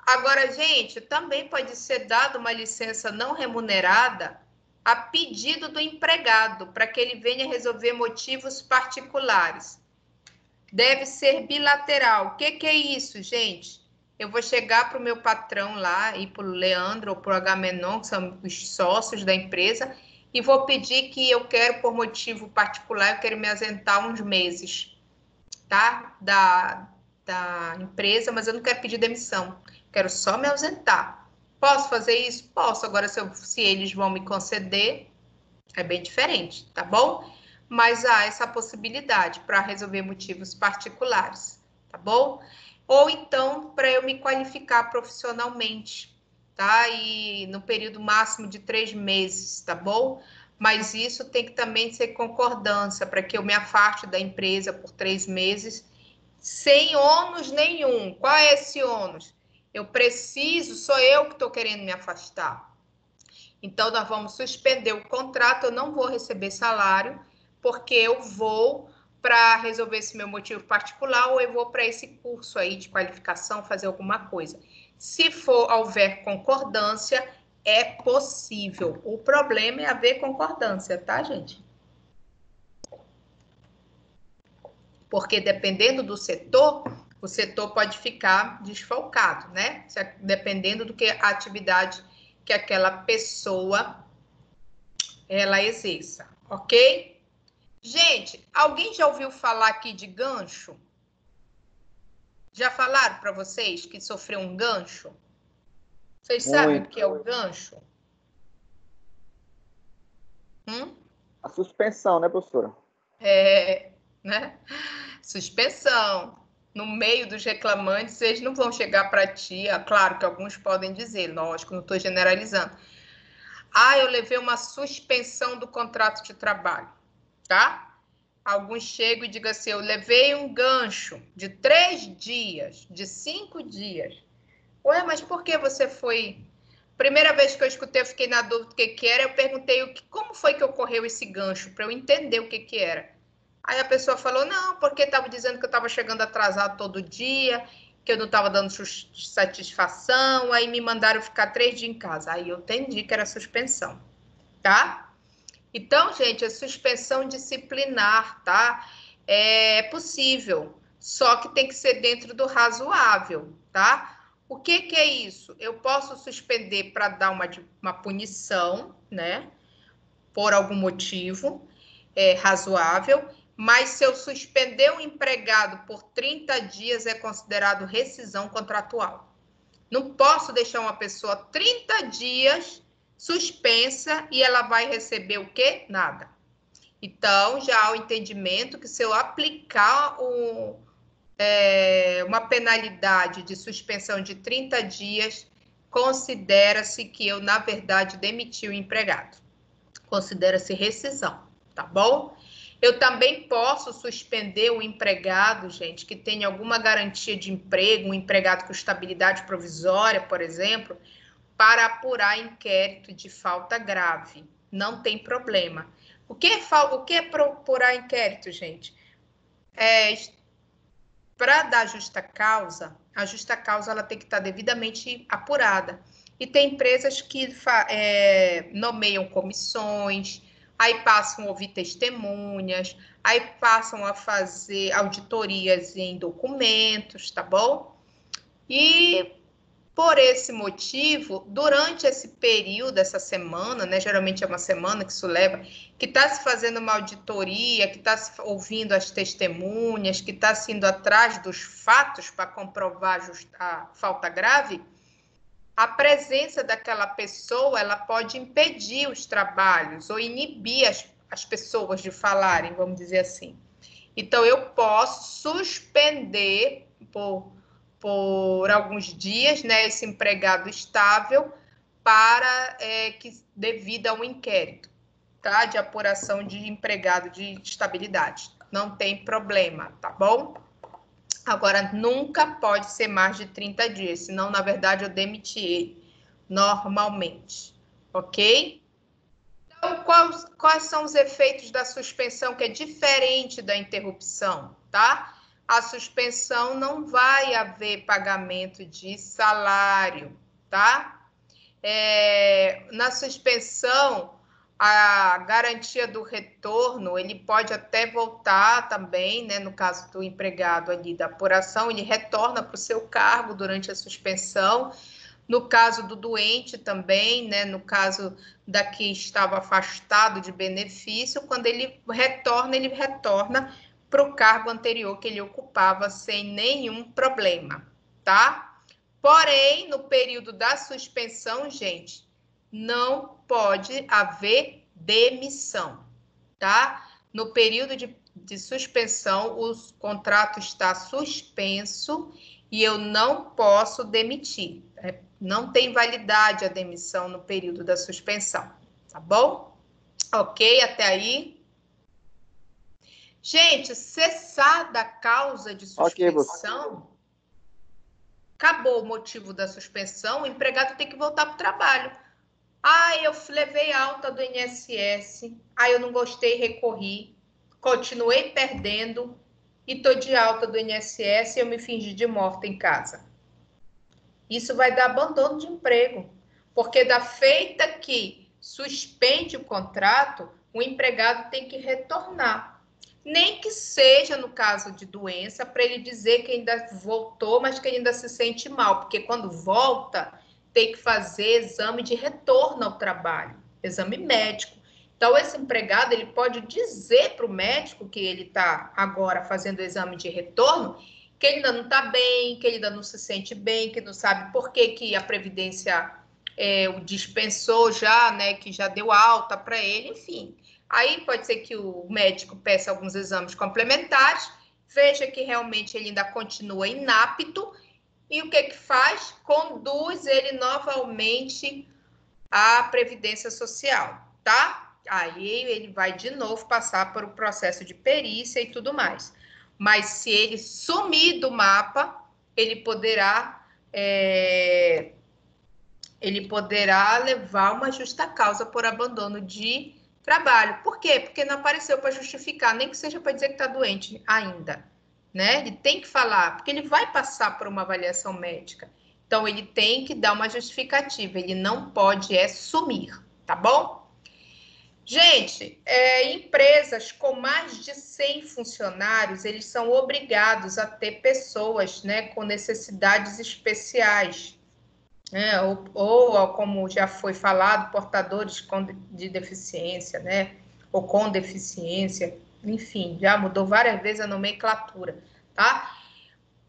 Agora, gente, também pode ser dada uma licença não remunerada a pedido do empregado, para que ele venha resolver motivos particulares. Deve ser bilateral. O que é isso, gente? Eu vou chegar para o meu patrão lá, e para o Leandro ou para o Agamenon, que são os sócios da empresa, e vou pedir que eu quero, por motivo particular, eu quero me ausentar uns meses, tá? Da empresa, mas eu não quero pedir demissão. Quero só me ausentar. Posso fazer isso? Posso. Agora, se eles vão me conceder, é bem diferente, tá bom? Mas há essa possibilidade para resolver motivos particulares, tá bom? Ou então, para eu me qualificar profissionalmente, tá? E no período máximo de 3 meses, tá bom? Mas isso tem que também ser concordância, para que eu me afaste da empresa por 3 meses, sem ônus nenhum. Qual é esse ônus? Sou eu que estou querendo me afastar. Então, nós vamos suspender o contrato, eu não vou receber salário, porque eu vou para resolver esse meu motivo particular, ou eu vou para esse curso aí de qualificação fazer alguma coisa. Se houver concordância, é possível. O problema é haver concordância, tá, gente? Porque dependendo do setor, o setor pode ficar desfalcado, né? Dependendo do que a atividade que aquela pessoa ela exerça, ok? Gente, alguém já ouviu falar aqui de gancho? Já falaram para vocês que sofreu um gancho? Vocês sabem o que é o gancho? A suspensão, né, professora? Né? Suspensão. No meio dos reclamantes, eles não vão chegar para ti. Claro que alguns podem dizer, lógico, não estou generalizando. Eu levei uma suspensão do contrato de trabalho, tá? Alguns chegam e digam assim, eu levei um gancho de 3 dias, de 5 dias. Ué, mas por que você foi... Primeira vez que eu escutei, eu fiquei na dúvida do que era, eu perguntei como foi que ocorreu esse gancho, para eu entender o que era. Aí a pessoa falou, não, porque estava dizendo que eu estava chegando atrasado todo dia, que eu não estava dando satisfação, aí me mandaram ficar 3 dias em casa. Aí eu entendi que era suspensão, tá? Então, gente, é suspensão disciplinar, tá? É possível, só que tem que ser dentro do razoável, tá? O que é isso? Eu posso suspender para dar uma punição, né? Por algum motivo razoável, mas se eu suspender um empregado por 30 dias é considerado rescisão contratual. Não posso deixar uma pessoa 30 dias suspensa e ela vai receber o quê? Nada. Então, já há o entendimento que se eu aplicar uma penalidade de suspensão de 30 dias, considera-se que eu, na verdade, demiti o empregado. Considera-se rescisão, tá bom? Eu também posso suspender o empregado, gente, que tem alguma garantia de emprego, um empregado com estabilidade provisória, por exemplo, para apurar inquérito de falta grave. Não tem problema. O que é apurar inquérito, gente? Para dar justa causa, a justa causa ela tem que estar devidamente apurada. E tem empresas que nomeiam comissões, aí passam a ouvir testemunhas, aí passam a fazer auditorias em documentos, tá bom? E por esse motivo, durante esse período, essa semana, né, geralmente é uma semana que isso leva, que está se fazendo uma auditoria, que está se ouvindo as testemunhas, que está se indo atrás dos fatos para comprovar a falta grave, a presença daquela pessoa, ela pode impedir os trabalhos ou inibir as pessoas de falarem, vamos dizer assim. Então, eu posso suspender por alguns dias, né, esse empregado estável para devido a um inquérito, tá? De apuração de empregado de estabilidade. Não tem problema, tá bom? Agora, nunca pode ser mais de 30 dias, senão, na verdade, eu demiti ele normalmente, ok? Então, quais são os efeitos da suspensão, que é diferente da interrupção, tá? A suspensão não vai haver pagamento de salário, tá? Na suspensão, a garantia do retorno, ele pode até voltar também, né? No caso do empregado ali da apuração, ele retorna para o seu cargo durante a suspensão. No caso do doente também, né? No caso da que estava afastado de benefício, quando ele retorna para o cargo anterior que ele ocupava sem nenhum problema, tá? Porém, no período da suspensão, gente, não pode haver demissão, tá? No período de suspensão, o contrato está suspenso e eu não posso demitir. Não tem validade a demissão no período da suspensão, tá bom? Ok, até aí? Gente, cessada a causa de suspensão, acabou o motivo da suspensão, o empregado tem que voltar para o trabalho. Eu levei alta do INSS, eu não gostei, recorri. continuei perdendo e estou de alta do INSS e eu me fingi de morta em casa. Isso vai dar abandono de emprego, porque da feita que suspende o contrato, o empregado tem que retornar. Nem que seja no caso de doença, para ele dizer que ainda voltou, mas que ainda se sente mal, porque quando volta, tem que fazer exame de retorno ao trabalho, exame médico. Então, esse empregado, ele pode dizer para o médico que ele está agora fazendo o exame de retorno, que ele ainda não está bem, que ele ainda não se sente bem, que não sabe por que a Previdência o dispensou já, né, que já deu alta para ele, enfim. Aí pode ser que o médico peça alguns exames complementares, veja que realmente ele ainda continua inapto, e o que faz? Conduz ele novamente à Previdência Social, tá? Aí ele vai de novo passar por o processo de perícia e tudo mais. Mas se ele sumir do mapa, ele poderá levar uma justa causa por abandono de trabalho. Por quê? Porque não apareceu para justificar, nem que seja para dizer que está doente ainda, né? Ele tem que falar, porque ele vai passar por uma avaliação médica. Então, ele tem que dar uma justificativa, ele não pode sumir, tá bom? Gente, empresas com mais de 100 funcionários, eles são obrigados a ter pessoas, né, com necessidades especiais, né, ou como já foi falado, portadores de deficiência, né, ou com deficiência, enfim, já mudou várias vezes a nomenclatura, tá?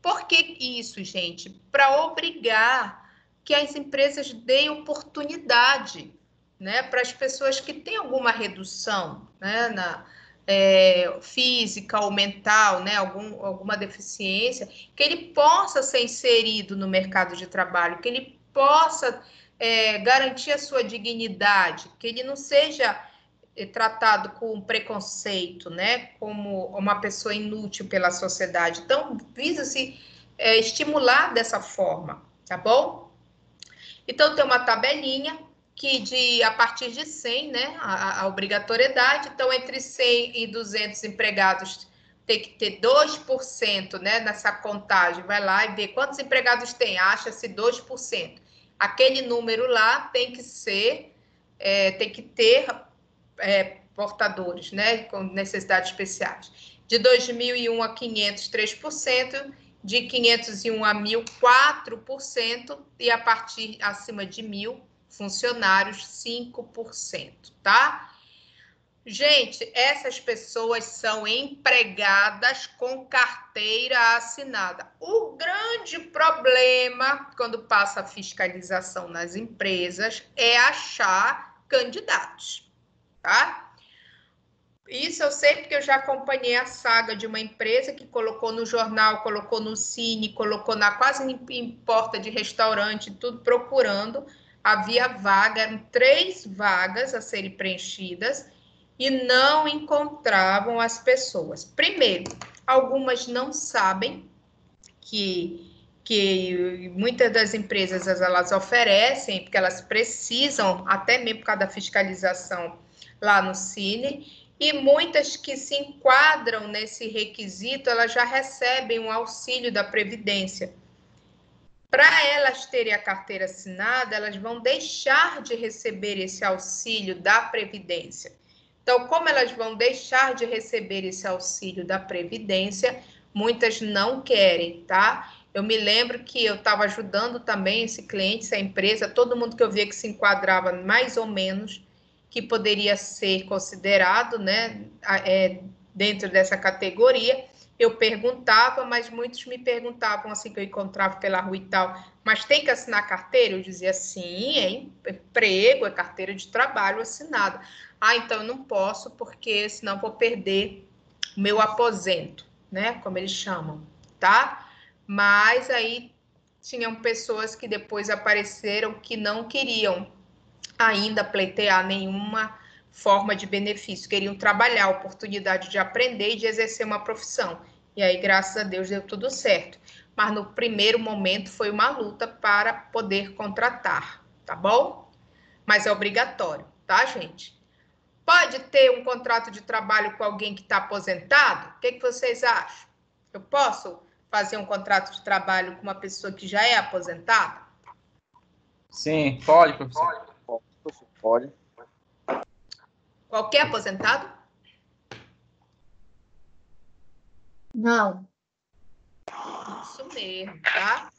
Por que isso, gente? Para obrigar que as empresas deem oportunidade, né, para as pessoas que têm alguma redução, né, física ou mental, né, alguma deficiência, que ele possa ser inserido no mercado de trabalho, que ele possa garantir a sua dignidade, que ele não seja tratado com preconceito, né, como uma pessoa inútil pela sociedade. Então, visa-se estimular dessa forma, tá bom? Então, tem uma tabelinha que a partir de 100, né, a obrigatoriedade, então, entre 100 e 200 empregados, tem que ter 2%, né, nessa contagem, vai lá e vê quantos empregados tem, acha-se 2%. Aquele número lá tem que ter portadores, né, com necessidades especiais. De 2001 a 500, 3%, de 501 a 1.000, 4%, e a partir acima de 1.000 funcionários, 5%, tá? Gente, essas pessoas são empregadas com carteira assinada. O grande problema, quando passa a fiscalização nas empresas, é achar candidatos, tá? Isso eu sei porque eu já acompanhei a saga de uma empresa que colocou no jornal, colocou no Cine, colocou quase em porta de restaurante, tudo procurando. Havia vaga, eram 3 vagas a serem preenchidas e não encontravam as pessoas. Primeiro, algumas não sabem que muitas das empresas elas oferecem, porque elas precisam, até mesmo por causa da fiscalização lá no Cine, e muitas que se enquadram nesse requisito, elas já recebem um auxílio da Previdência. Para elas terem a carteira assinada, elas vão deixar de receber esse auxílio da Previdência. Então, como elas vão deixar de receber esse auxílio da Previdência, muitas não querem, tá? Eu me lembro que eu estava ajudando também esse cliente, essa empresa, todo mundo que eu via que se enquadrava mais ou menos, que poderia ser considerado, né, dentro dessa categoria, eu perguntava, mas muitos me perguntavam, assim, que eu encontrava pela rua e tal, mas tem que assinar carteira? Eu dizia, sim, é emprego, é carteira de trabalho assinada. Ah, então eu não posso, porque senão vou perder o meu aposento, né, como eles chamam, tá? Mas aí tinham pessoas que depois apareceram que não queriam ainda pleitear nenhuma forma de benefício, queriam trabalhar, a oportunidade de aprender e de exercer uma profissão. E aí, graças a Deus, deu tudo certo. Mas no primeiro momento foi uma luta para poder contratar, tá bom? Mas é obrigatório, tá, gente? pode ter um contrato de trabalho com alguém que está aposentado? O que vocês acham? Eu posso fazer um contrato de trabalho com uma pessoa que já é aposentada? Sim, pode, professor. Pode. Qualquer aposentado? Não. Isso mesmo, tá?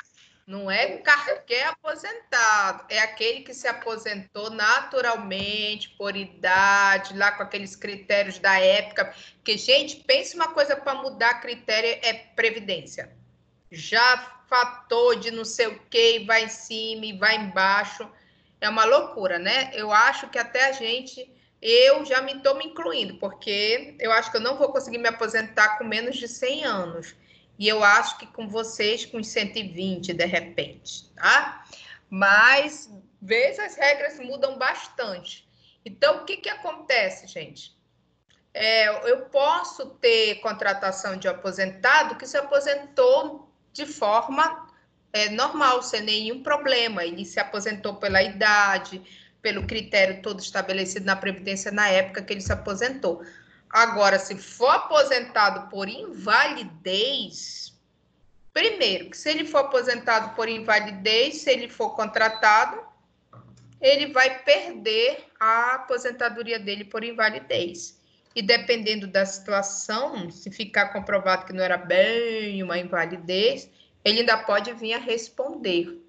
Não é qualquer aposentado, é aquele que se aposentou naturalmente, por idade, lá com aqueles critérios da época. Porque, gente, pense uma coisa para mudar critério é previdência. Já fator de não sei o que, vai em cima e vai embaixo. É uma loucura, né? Eu acho que até eu já estou me incluindo, porque eu acho que eu não vou conseguir me aposentar com menos de 100 anos. E eu acho que com vocês, com 120, de repente, tá? Mas, vezes as regras mudam bastante. Então, o que acontece, gente? Eu posso ter contratação de aposentado que se aposentou de forma normal, sem nenhum problema. Ele se aposentou pela idade, pelo critério todo estabelecido na Previdência na época que ele se aposentou. Agora, se for aposentado por invalidez, primeiro, que se ele for aposentado por invalidez, se ele for contratado, ele vai perder a aposentadoria dele por invalidez. E dependendo da situação, se ficar comprovado que não era bem uma invalidez, ele ainda pode vir a responder,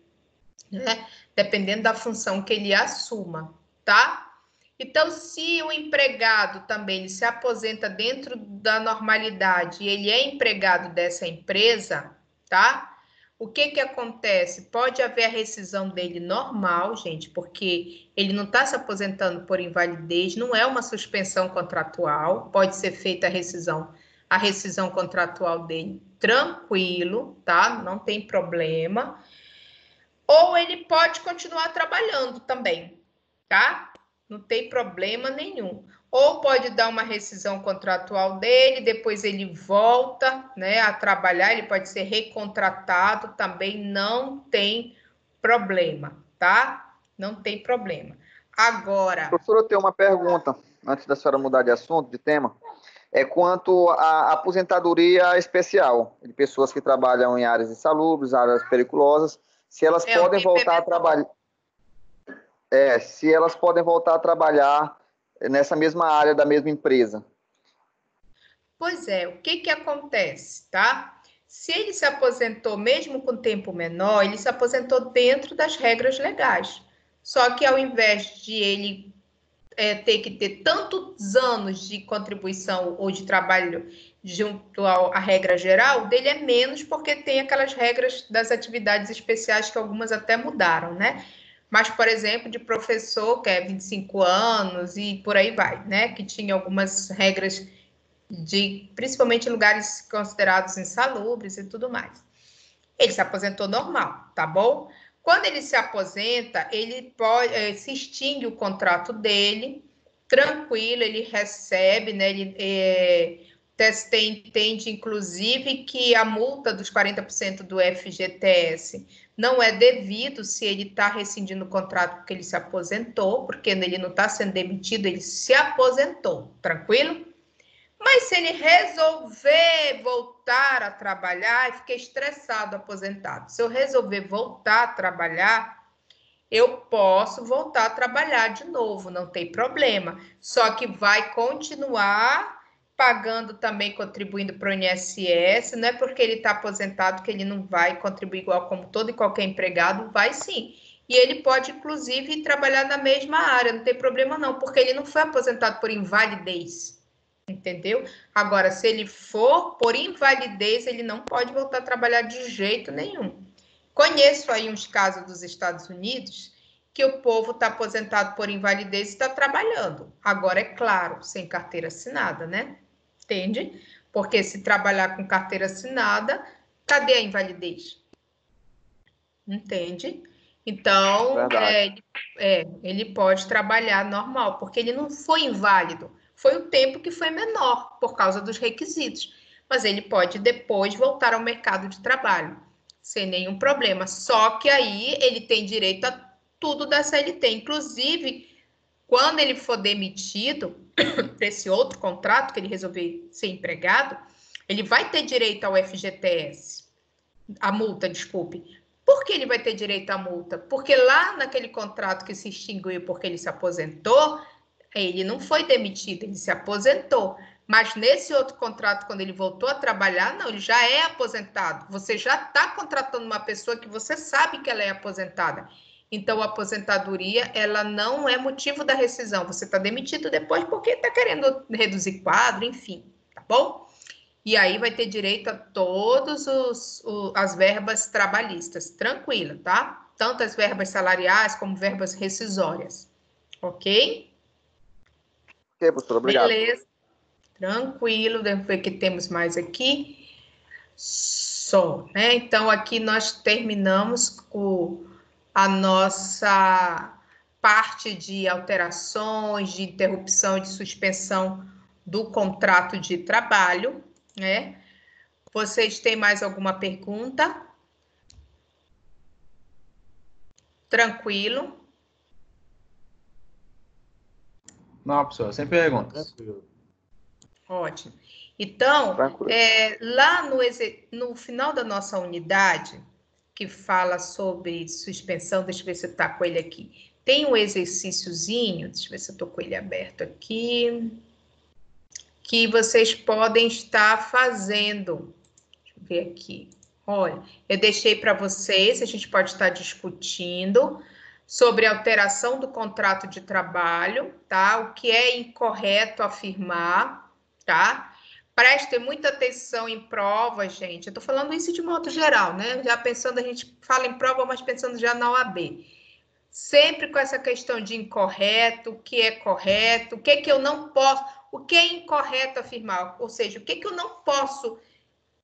né? Dependendo da função que ele assuma, tá? Então, se o empregado também ele se aposenta dentro da normalidade e ele é empregado dessa empresa, tá? O que acontece? Pode haver a rescisão dele normal, gente, porque ele não está se aposentando por invalidez, não é uma suspensão contratual, pode ser feita a rescisão contratual dele tranquilo, tá? Não tem problema. Ou ele pode continuar trabalhando também, tá? Não tem problema nenhum. Ou pode dar uma rescisão contratual dele, depois ele volta, né, a trabalhar, ele pode ser recontratado, também não tem problema, tá? Não tem problema. Agora... Professor, eu tenho uma pergunta, antes da senhora mudar de assunto, de tema. É quanto à aposentadoria especial, de pessoas que trabalham em áreas insalubres, áreas periculosas, se elas podem voltar a trabalhar... se elas podem voltar a trabalhar nessa mesma área da mesma empresa. Pois é, o que acontece, tá? Se ele se aposentou mesmo com tempo menor, ele se aposentou dentro das regras legais. Só que ao invés de ele ter que ter tantos anos de contribuição ou de trabalho junto à regra geral, dele é menos porque tem aquelas regras das atividades especiais que algumas até mudaram, né? Mas, por exemplo, de professor, que é 25 anos e por aí vai, né? Que tinha algumas regras principalmente lugares considerados insalubres e tudo mais. Ele se aposentou normal, tá bom? Quando ele se aposenta, ele pode, se extingue o contrato dele, tranquilo, ele recebe, né? Entende, inclusive, que a multa dos 40% do FGTS não é devido se ele está rescindindo o contrato porque ele se aposentou, porque ele não está sendo demitido, ele se aposentou, tranquilo? Mas se ele resolver voltar a trabalhar, eu fiquei estressado, aposentado. Se eu resolver voltar a trabalhar, eu posso voltar a trabalhar de novo, não tem problema. Só que vai continuar pagando também, contribuindo para o INSS. Não é porque ele está aposentado que ele não vai contribuir igual como todo e qualquer empregado, vai sim. E ele pode, inclusive, trabalhar na mesma área, não tem problema não, porque ele não foi aposentado por invalidez. Entendeu? Agora, se ele for por invalidez, ele não pode voltar a trabalhar de jeito nenhum. Conheço aí uns casos dos Estados Unidos que o povo está aposentado por invalidez e está trabalhando. Agora, é claro, sem carteira assinada, né? Entende? Porque se trabalhar com carteira assinada, cadê a invalidez? Entende? Então, ele pode trabalhar normal, porque ele não foi inválido. Foi o tempo que foi menor, por causa dos requisitos. Mas ele pode depois voltar ao mercado de trabalho, sem nenhum problema. Só que aí ele tem direito a tudo da CLT. Inclusive, quando ele for demitido, esse outro contrato, que ele resolver ser empregado, ele vai ter direito ao FGTS, a multa, desculpe. Por que ele vai ter direito à multa? Porque lá naquele contrato que se extinguiu porque ele se aposentou, ele não foi demitido, ele se aposentou. Mas nesse outro contrato, quando ele voltou a trabalhar, não, ele já é aposentado. Você já está contratando uma pessoa que você sabe que ela é aposentada. Então, a aposentadoria, ela não é motivo da rescisão. Você está demitido depois porque está querendo reduzir quadro, enfim, tá bom? E aí vai ter direito a todas as verbas trabalhistas, tranquilo, tá? Tanto as verbas salariais como verbas rescisórias, ok? Ok, professor, obrigado. Beleza, tranquilo, vamos ver o que temos mais aqui. Só, né? Então, aqui nós terminamos com a nossa parte de alterações, de interrupção e de suspensão do contrato de trabalho, né? Vocês têm mais alguma pergunta? Tranquilo? Não, professor, sem perguntas. Tranquilo. Ótimo. Então, Tranquilo. lá no final da nossa unidade, que fala sobre suspensão, deixa eu ver se está com ele aqui. Tem um exercíciozinho, deixa eu ver se eu estou com ele aberto aqui, que vocês podem estar fazendo. Deixa eu ver aqui. Olha, eu deixei para vocês, a gente pode estar discutindo sobre alteração do contrato de trabalho, tá? O que é incorreto afirmar, tá? Prestem muita atenção em prova, gente. Eu estou falando isso de modo geral, né? Já pensando, a gente fala em prova, mas pensando já na OAB. Sempre com essa questão de incorreto, o que é correto, o que é que eu não posso, o que é incorreto afirmar, ou seja, o que é que eu não posso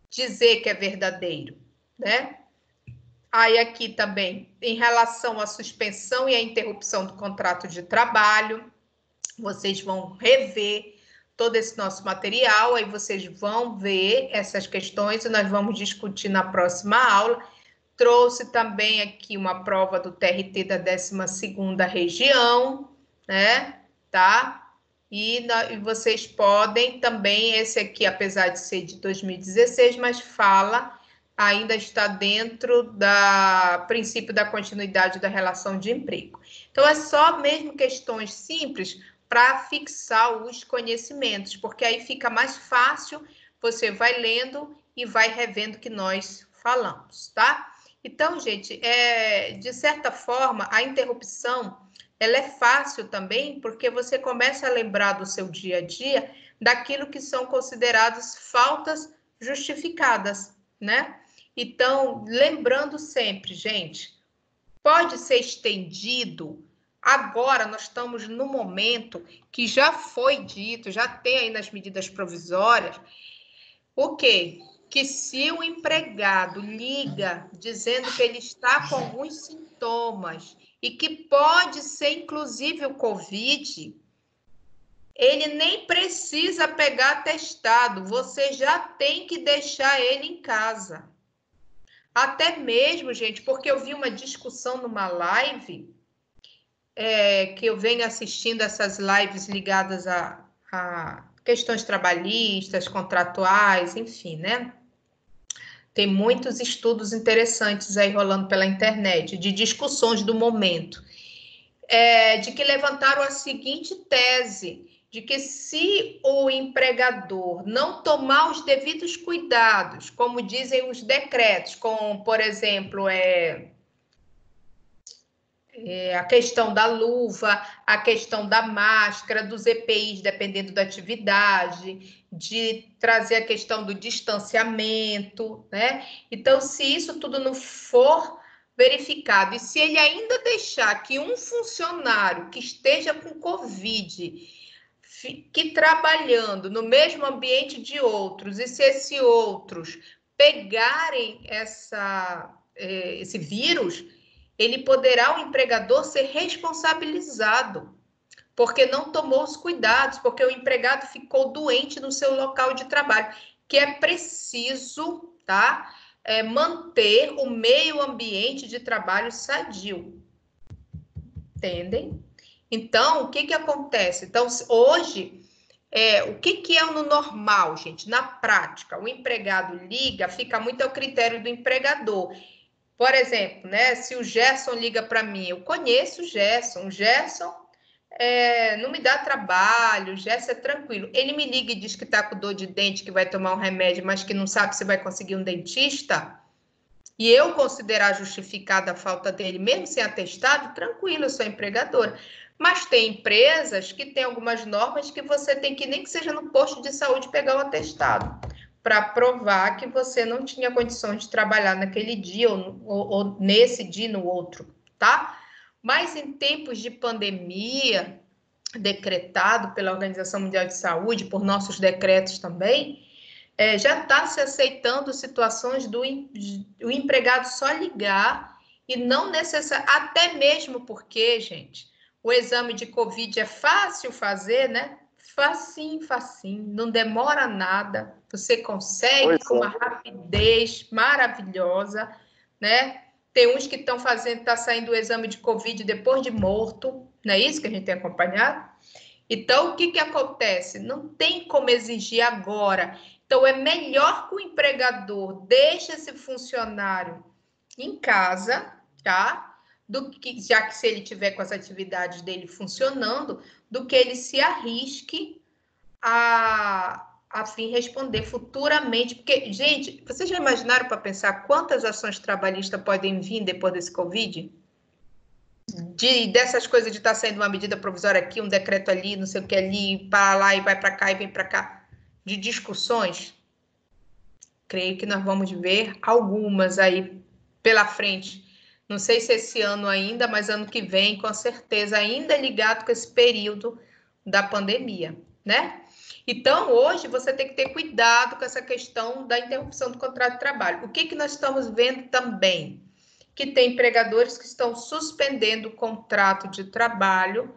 dizer que é verdadeiro, né? Aí aqui também, em relação à suspensão e à interrupção do contrato de trabalho, vocês vão rever todo esse nosso material, aí vocês vão ver essas questões e nós vamos discutir na próxima aula. Trouxe também aqui uma prova do TRT da 12ª região, né? Tá? E vocês podem também, esse aqui, apesar de ser de 2016, mas ainda está dentro do princípio da continuidade da relação de emprego. Então, é só mesmo questões simples para fixar os conhecimentos, porque aí fica mais fácil, você vai lendo e vai revendo o que nós falamos, tá? Então, gente, de certa forma, a interrupção, ela é fácil também, porque você começa a lembrar do seu dia a dia daquilo que são consideradas faltas justificadas, né? Então, lembrando sempre, gente, pode ser estendido. Agora, nós estamos no momento que já foi dito, já tem aí nas medidas provisórias, o quê? Que se o empregado liga dizendo que ele está com alguns sintomas e que pode ser, inclusive, o COVID, ele nem precisa pegar atestado, você já tem que deixar ele em casa. Até mesmo, gente, porque eu vi uma discussão numa live, que eu venho assistindo essas lives ligadas a questões trabalhistas, contratuais, enfim, né? Tem muitos estudos interessantes aí rolando pela internet, de discussões do momento, de que levantaram a seguinte tese, de que se o empregador não tomar os devidos cuidados, como dizem os decretos, como, por exemplo, a questão da luva, a questão da máscara, dos EPIs, dependendo da atividade, de trazer a questão do distanciamento, né? Então, se isso tudo não for verificado, e se ele ainda deixar que um funcionário que esteja com Covid fique trabalhando no mesmo ambiente de outros, e se esses outros pegarem esse vírus, ele poderá, o empregador, ser responsabilizado, porque não tomou os cuidados, porque o empregado ficou doente no seu local de trabalho, que é preciso, tá? Manter o meio ambiente de trabalho sadio. Entendem? Então, o que acontece? Então, hoje, o que é no normal, gente? Na prática, o empregado liga, fica muito ao critério do empregador. Por exemplo, né, se o Gerson liga para mim, eu conheço o Gerson não me dá trabalho, o Gerson é tranquilo. Ele me liga e diz que está com dor de dente, que vai tomar um remédio, mas que não sabe se vai conseguir um dentista, e eu considerar justificada a falta dele, mesmo sem atestado, tranquilo, eu sou empregadora. Mas tem empresas que têm algumas normas que você tem que, nem que seja no posto de saúde, pegar o atestado, para provar que você não tinha condições de trabalhar naquele dia, ou nesse dia, no outro, tá? Mas em tempos de pandemia, decretado pela Organização Mundial de Saúde, por nossos decretos também, já está se aceitando situações do empregado só ligar e não necessariamente, até mesmo porque, gente, o exame de Covid é fácil fazer, né? Facinho, facinho, não demora nada, você consegue com uma rapidez maravilhosa, né? Tem uns que estão fazendo, está saindo o exame de Covid depois de morto, não é isso que a gente tem acompanhado? Então, o que acontece? Não tem como exigir agora. Então, é melhor que o empregador deixe esse funcionário em casa, tá? Do que, já que se ele tiver com as atividades dele funcionando, do que ele se arrisque a fim responder futuramente. Porque, gente, vocês já imaginaram para pensar quantas ações trabalhistas podem vir depois desse Covid? Dessas coisas de estar saindo uma medida provisória aqui, um decreto ali, não sei o que ali, para lá e vai para cá e vem para cá, de discussões, creio que nós vamos ver algumas aí pela frente. Não sei se esse ano ainda, mas ano que vem, com certeza, ainda ligado com esse período da pandemia, né? Então, hoje, você tem que ter cuidado com essa questão da interrupção do contrato de trabalho. O que nós estamos vendo também? Que tem empregadores que estão suspendendo o contrato de trabalho,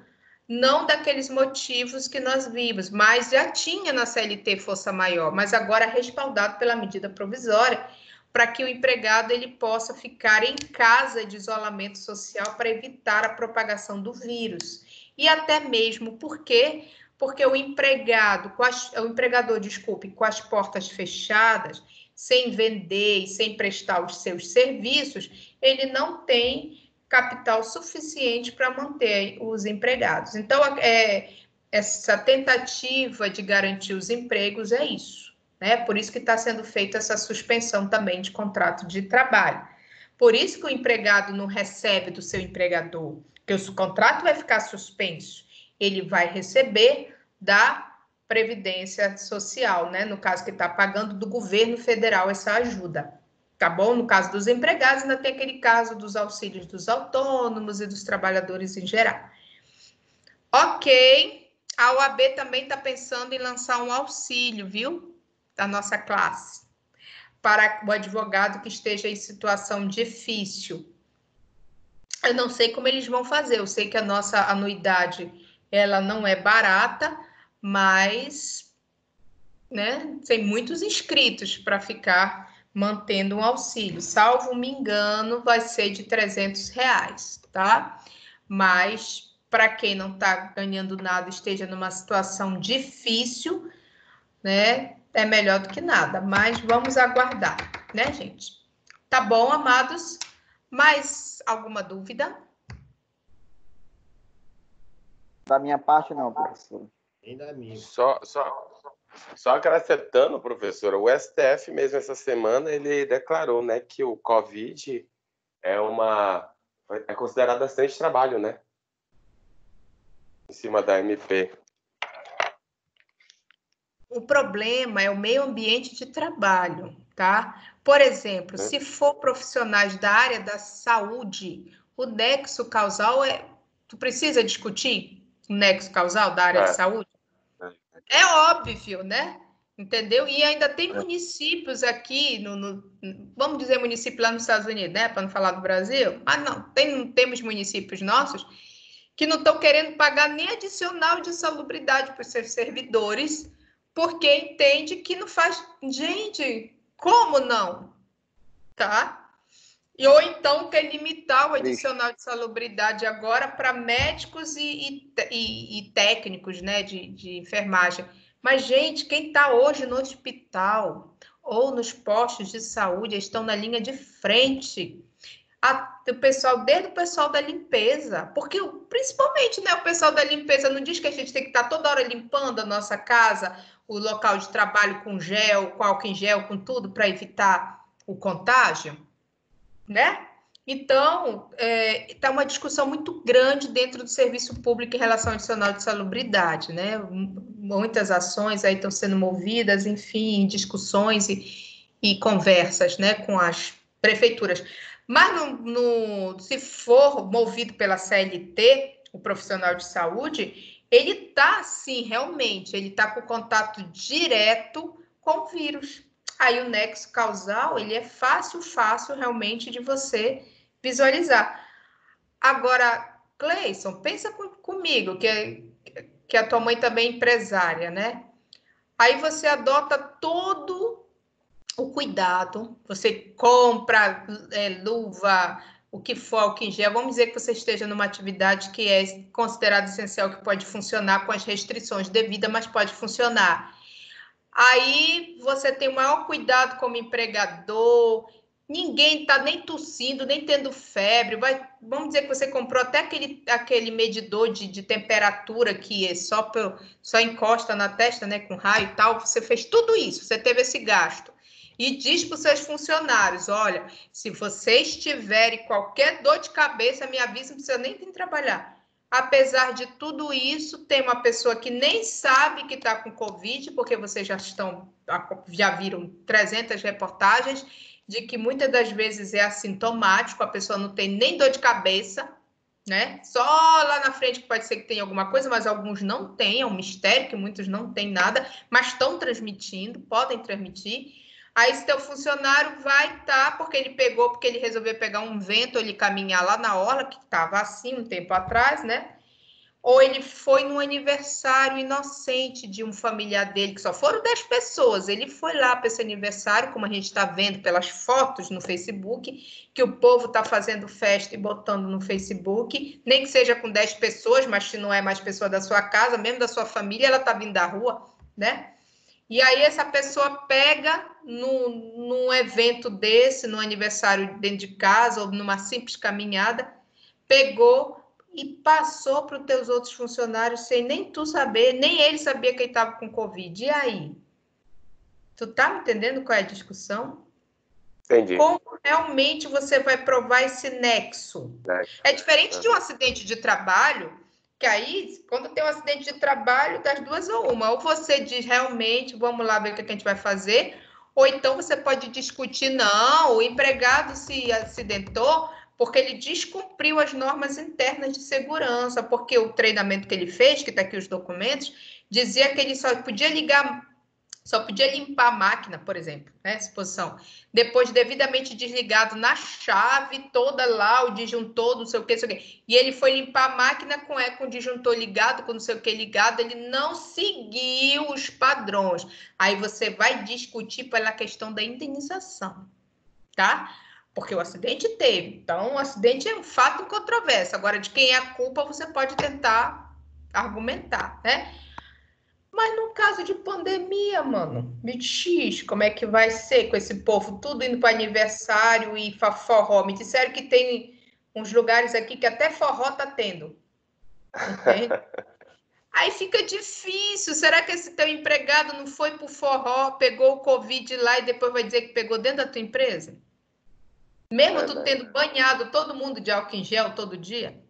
não daqueles motivos que nós vimos, mas já tinha na CLT força maior, mas agora respaldado pela medida provisória, para que o empregado ele possa ficar em casa de isolamento social para evitar a propagação do vírus. E até mesmo porque o empregador, com as portas fechadas, sem vender e sem prestar os seus serviços, ele não tem capital suficiente para manter os empregados. Então, essa tentativa de garantir os empregos é isso, né? Por isso que está sendo feita essa suspensão também de contrato de trabalho. Por isso que o empregado não recebe do seu empregador, porque o contrato vai ficar suspenso. Ele vai receber da Previdência Social, né? No caso que está pagando do governo federal essa ajuda, tá bom? No caso dos empregados, ainda tem aquele caso dos auxílios dos autônomos e dos trabalhadores em geral. Ok, a OAB também está pensando em lançar um auxílio, viu? Da nossa classe, para o advogado que esteja em situação difícil. Eu não sei como eles vão fazer, eu sei que a nossa anuidade, ela não é barata, mas, né, tem muitos inscritos para ficar mantendo um auxílio. Salvo me engano, vai ser de R$300, tá? Mas, para quem não está ganhando nada, esteja numa situação difícil, né, é melhor do que nada. Mas vamos aguardar, né, gente? Tá bom, amados? Mais alguma dúvida? Da minha parte, não, professor. Ainda minha. Só acrescentando, professora, o STF mesmo essa semana ele declarou, né, que o COVID é considerado acidente de trabalho, né? Em cima da MP. O problema é o meio ambiente de trabalho, tá? Por exemplo, se for profissionais da área da saúde, o nexo causal tu precisa discutir o nexo causal da área de saúde? É óbvio, né? Entendeu? E ainda tem municípios aqui, vamos dizer município lá nos Estados Unidos, né? Para não falar do Brasil. Ah, não, temos municípios nossos que não estão querendo pagar nem adicional de salubridade para os seus servidores, porque entende que não faz... Gente, como não? Tá? ou então quer limitar o adicional de salubridade agora para médicos e técnicos, né, de enfermagem. Mas, gente, quem está hoje no hospital ou nos postos de saúde estão na linha de frente. O pessoal, desde o pessoal da limpeza, porque principalmente, né, o pessoal da limpeza não diz que a gente tem que estar toda hora limpando a nossa casa, o local de trabalho com gel, com álcool em gel, com tudo, para evitar o contágio, né? Então, está uma discussão muito grande dentro do serviço público em relação ao adicional de salubridade, né? Muitas ações aí estão sendo movidas, enfim, discussões e conversas, né, com as prefeituras. Mas se for movido pela CLT, o profissional de saúde, ele está, sim, realmente, ele está com contato direto com o vírus. Aí o nexo causal, ele é fácil realmente de você visualizar. Agora, Cleison, pensa comigo, que a tua mãe também é empresária, né? Aí você adota todo o cuidado, você compra luva, o que for, álcool em gel, vamos dizer que você esteja numa atividade que é considerada essencial, que pode funcionar com as restrições devidas, mas pode funcionar. Aí você tem o maior cuidado como empregador, ninguém está nem tossindo, nem tendo febre, vamos dizer que você comprou até aquele medidor de temperatura que é só encosta na testa, né, com raio e tal, você fez tudo isso, você teve esse gasto. E diz para os seus funcionários, olha, se vocês tiverem qualquer dor de cabeça, me avisa, não precisa nem vir trabalhar. Apesar de tudo isso, tem uma pessoa que nem sabe que está com Covid, porque vocês já viram 300 reportagens de que muitas das vezes é assintomático, a pessoa não tem nem dor de cabeça, né? Só lá na frente que pode ser que tenha alguma coisa, mas alguns não têm, é um mistério que muitos não têm nada, mas estão transmitindo, podem transmitir. Aí, esse teu funcionário vai estar, porque ele resolveu pegar um vento, ele caminhar lá na orla, que estava assim um tempo atrás, né? Ou ele foi num aniversário inocente de um familiar dele, que só foram 10 pessoas. Ele foi lá para esse aniversário, como a gente está vendo pelas fotos no Facebook, que o povo está fazendo festa e botando no Facebook, nem que seja com 10 pessoas, mas se não é mais pessoa da sua casa, mesmo da sua família, ela está vindo da rua, né? E aí essa pessoa pega num evento desse, num aniversário dentro de casa, ou numa simples caminhada, pegou e passou para os teus outros funcionários sem nem tu saber, nem ele sabia que ele estava com Covid. E aí? Tu tá me entendendo qual é a discussão? Entendi. Como realmente você vai provar esse nexo? É diferente de um acidente de trabalho, que aí, quando tem um acidente de trabalho, das duas ou uma. Ou você diz realmente, vamos lá ver o que a gente vai fazer, ou então você pode discutir, não, o empregado se acidentou porque ele descumpriu as normas internas de segurança, porque o treinamento que ele fez, que está aqui os documentos, dizia que ele só podia limpar a máquina, por exemplo, né, exposição, depois devidamente desligado na chave toda lá, o disjuntor, não sei o que, e ele foi limpar a máquina com o disjuntor ligado, com não sei o que ligado, ele não seguiu os padrões. Aí você vai discutir pela questão da indenização, tá? Porque o acidente teve, então o acidente é um fato incontroverso. Agora, de quem é a culpa, você pode tentar argumentar, né? Mas no caso de pandemia, mano, me diz como é que vai ser com esse povo tudo indo para aniversário e forró. Me disseram que tem uns lugares aqui que até forró tá tendo. Entende? Aí fica difícil. Será que esse teu empregado não foi pro forró, pegou o Covid lá e depois vai dizer que pegou dentro da tua empresa? Mesmo tu tendo banhado todo mundo de álcool em gel todo dia?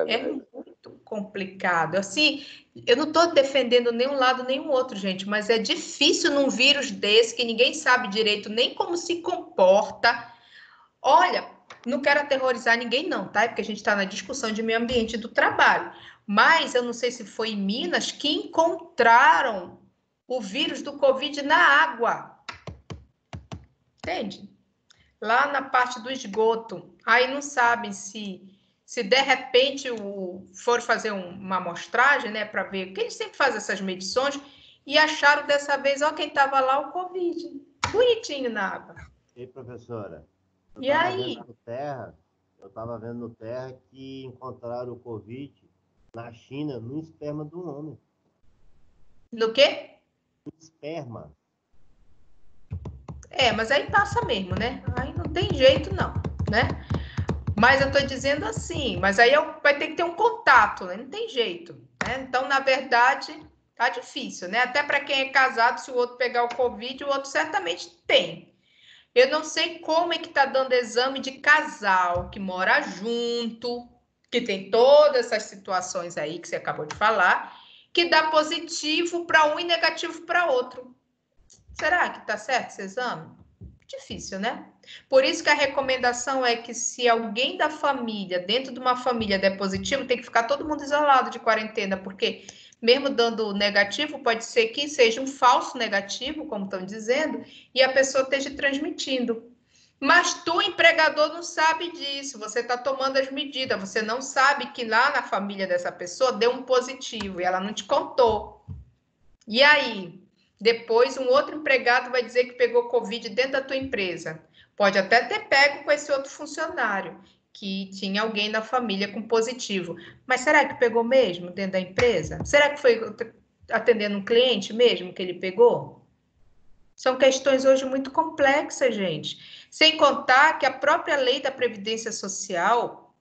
É muito complicado. Assim, eu não estou defendendo nenhum lado nem o outro, gente, mas é difícil num vírus desse que ninguém sabe direito nem como se comporta. Olha, não quero aterrorizar ninguém não, tá? Porque a gente está na discussão de meio ambiente do trabalho. Mas eu não sei se foi em Minas que encontraram o vírus do Covid na água. Entende? Lá na parte do esgoto. Aí não sabem se de repente for fazer uma amostragem, né, para ver, porque eles sempre fazem essas medições, e acharam dessa vez, ó, quem estava lá, o Covid. Bonitinho na água. E professora, E aí? Eu estava vendo no Terra que encontraram o Covid na China, no esperma do homem. No quê? No esperma. Mas aí passa mesmo, né? Aí não tem jeito, não, né? Mas eu tô dizendo assim, mas aí vai ter que ter um contato, né? Não tem jeito, né? Então, na verdade, tá difícil, né? Até para quem é casado, se o outro pegar o Covid, o outro certamente tem. Eu não sei como é que tá dando exame de casal que mora junto, que tem todas essas situações aí que você acabou de falar, que dá positivo para um e negativo para outro. Será que tá certo esse exame? Difícil, né? Por isso que a recomendação é que se alguém da família, dentro de uma família, der positivo, tem que ficar todo mundo isolado de quarentena, porque mesmo dando negativo, pode ser que seja um falso negativo, como estão dizendo, e a pessoa esteja transmitindo. Mas tu, empregador, não sabe disso, você está tomando as medidas, você não sabe que lá na família dessa pessoa deu um positivo e ela não te contou. E aí? Depois, um outro empregado vai dizer que pegou Covid dentro da tua empresa. Pode até ter pego com esse outro funcionário, que tinha alguém na família com positivo. Mas será que pegou mesmo dentro da empresa? Será que foi atendendo um cliente mesmo que ele pegou? São questões hoje muito complexas, gente. Sem contar que a própria lei da Previdência Social,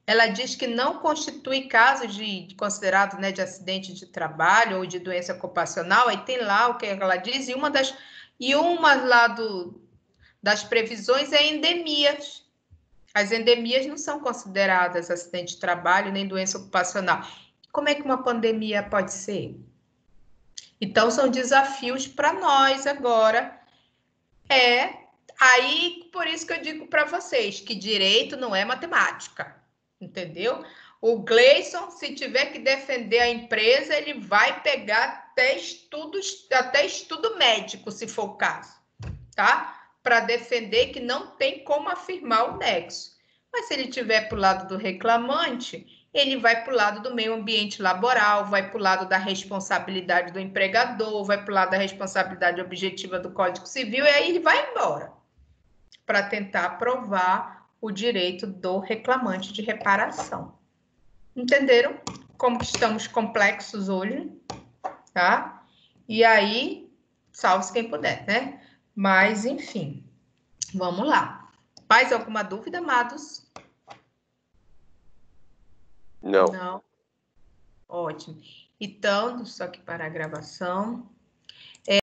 ela diz que não constitui caso considerado, né, de acidente de trabalho ou de doença ocupacional. Aí tem lá o que ela diz, e uma lá das previsões é endemias. As endemias não são consideradas acidente de trabalho nem doença ocupacional. Como é que uma pandemia pode ser? Então, são desafios para nós agora. Aí, por isso que eu digo para vocês que direito não é matemática, entendeu? O Gleison, se tiver que defender a empresa, ele vai pegar até estudo médico, se for o caso, tá? Para defender que não tem como afirmar o nexo. Mas se ele tiver para o lado do reclamante, ele vai para o lado do meio ambiente laboral, vai para o lado da responsabilidade do empregador, vai para o lado da responsabilidade objetiva do Código Civil, e aí ele vai embora para tentar provar o direito do reclamante de reparação. Entenderam como que estamos complexos hoje, tá? E aí, salve-se quem puder, né? Mas, enfim, vamos lá. Mais alguma dúvida, amados? Não. Não. Ótimo. Então, só que para a gravação.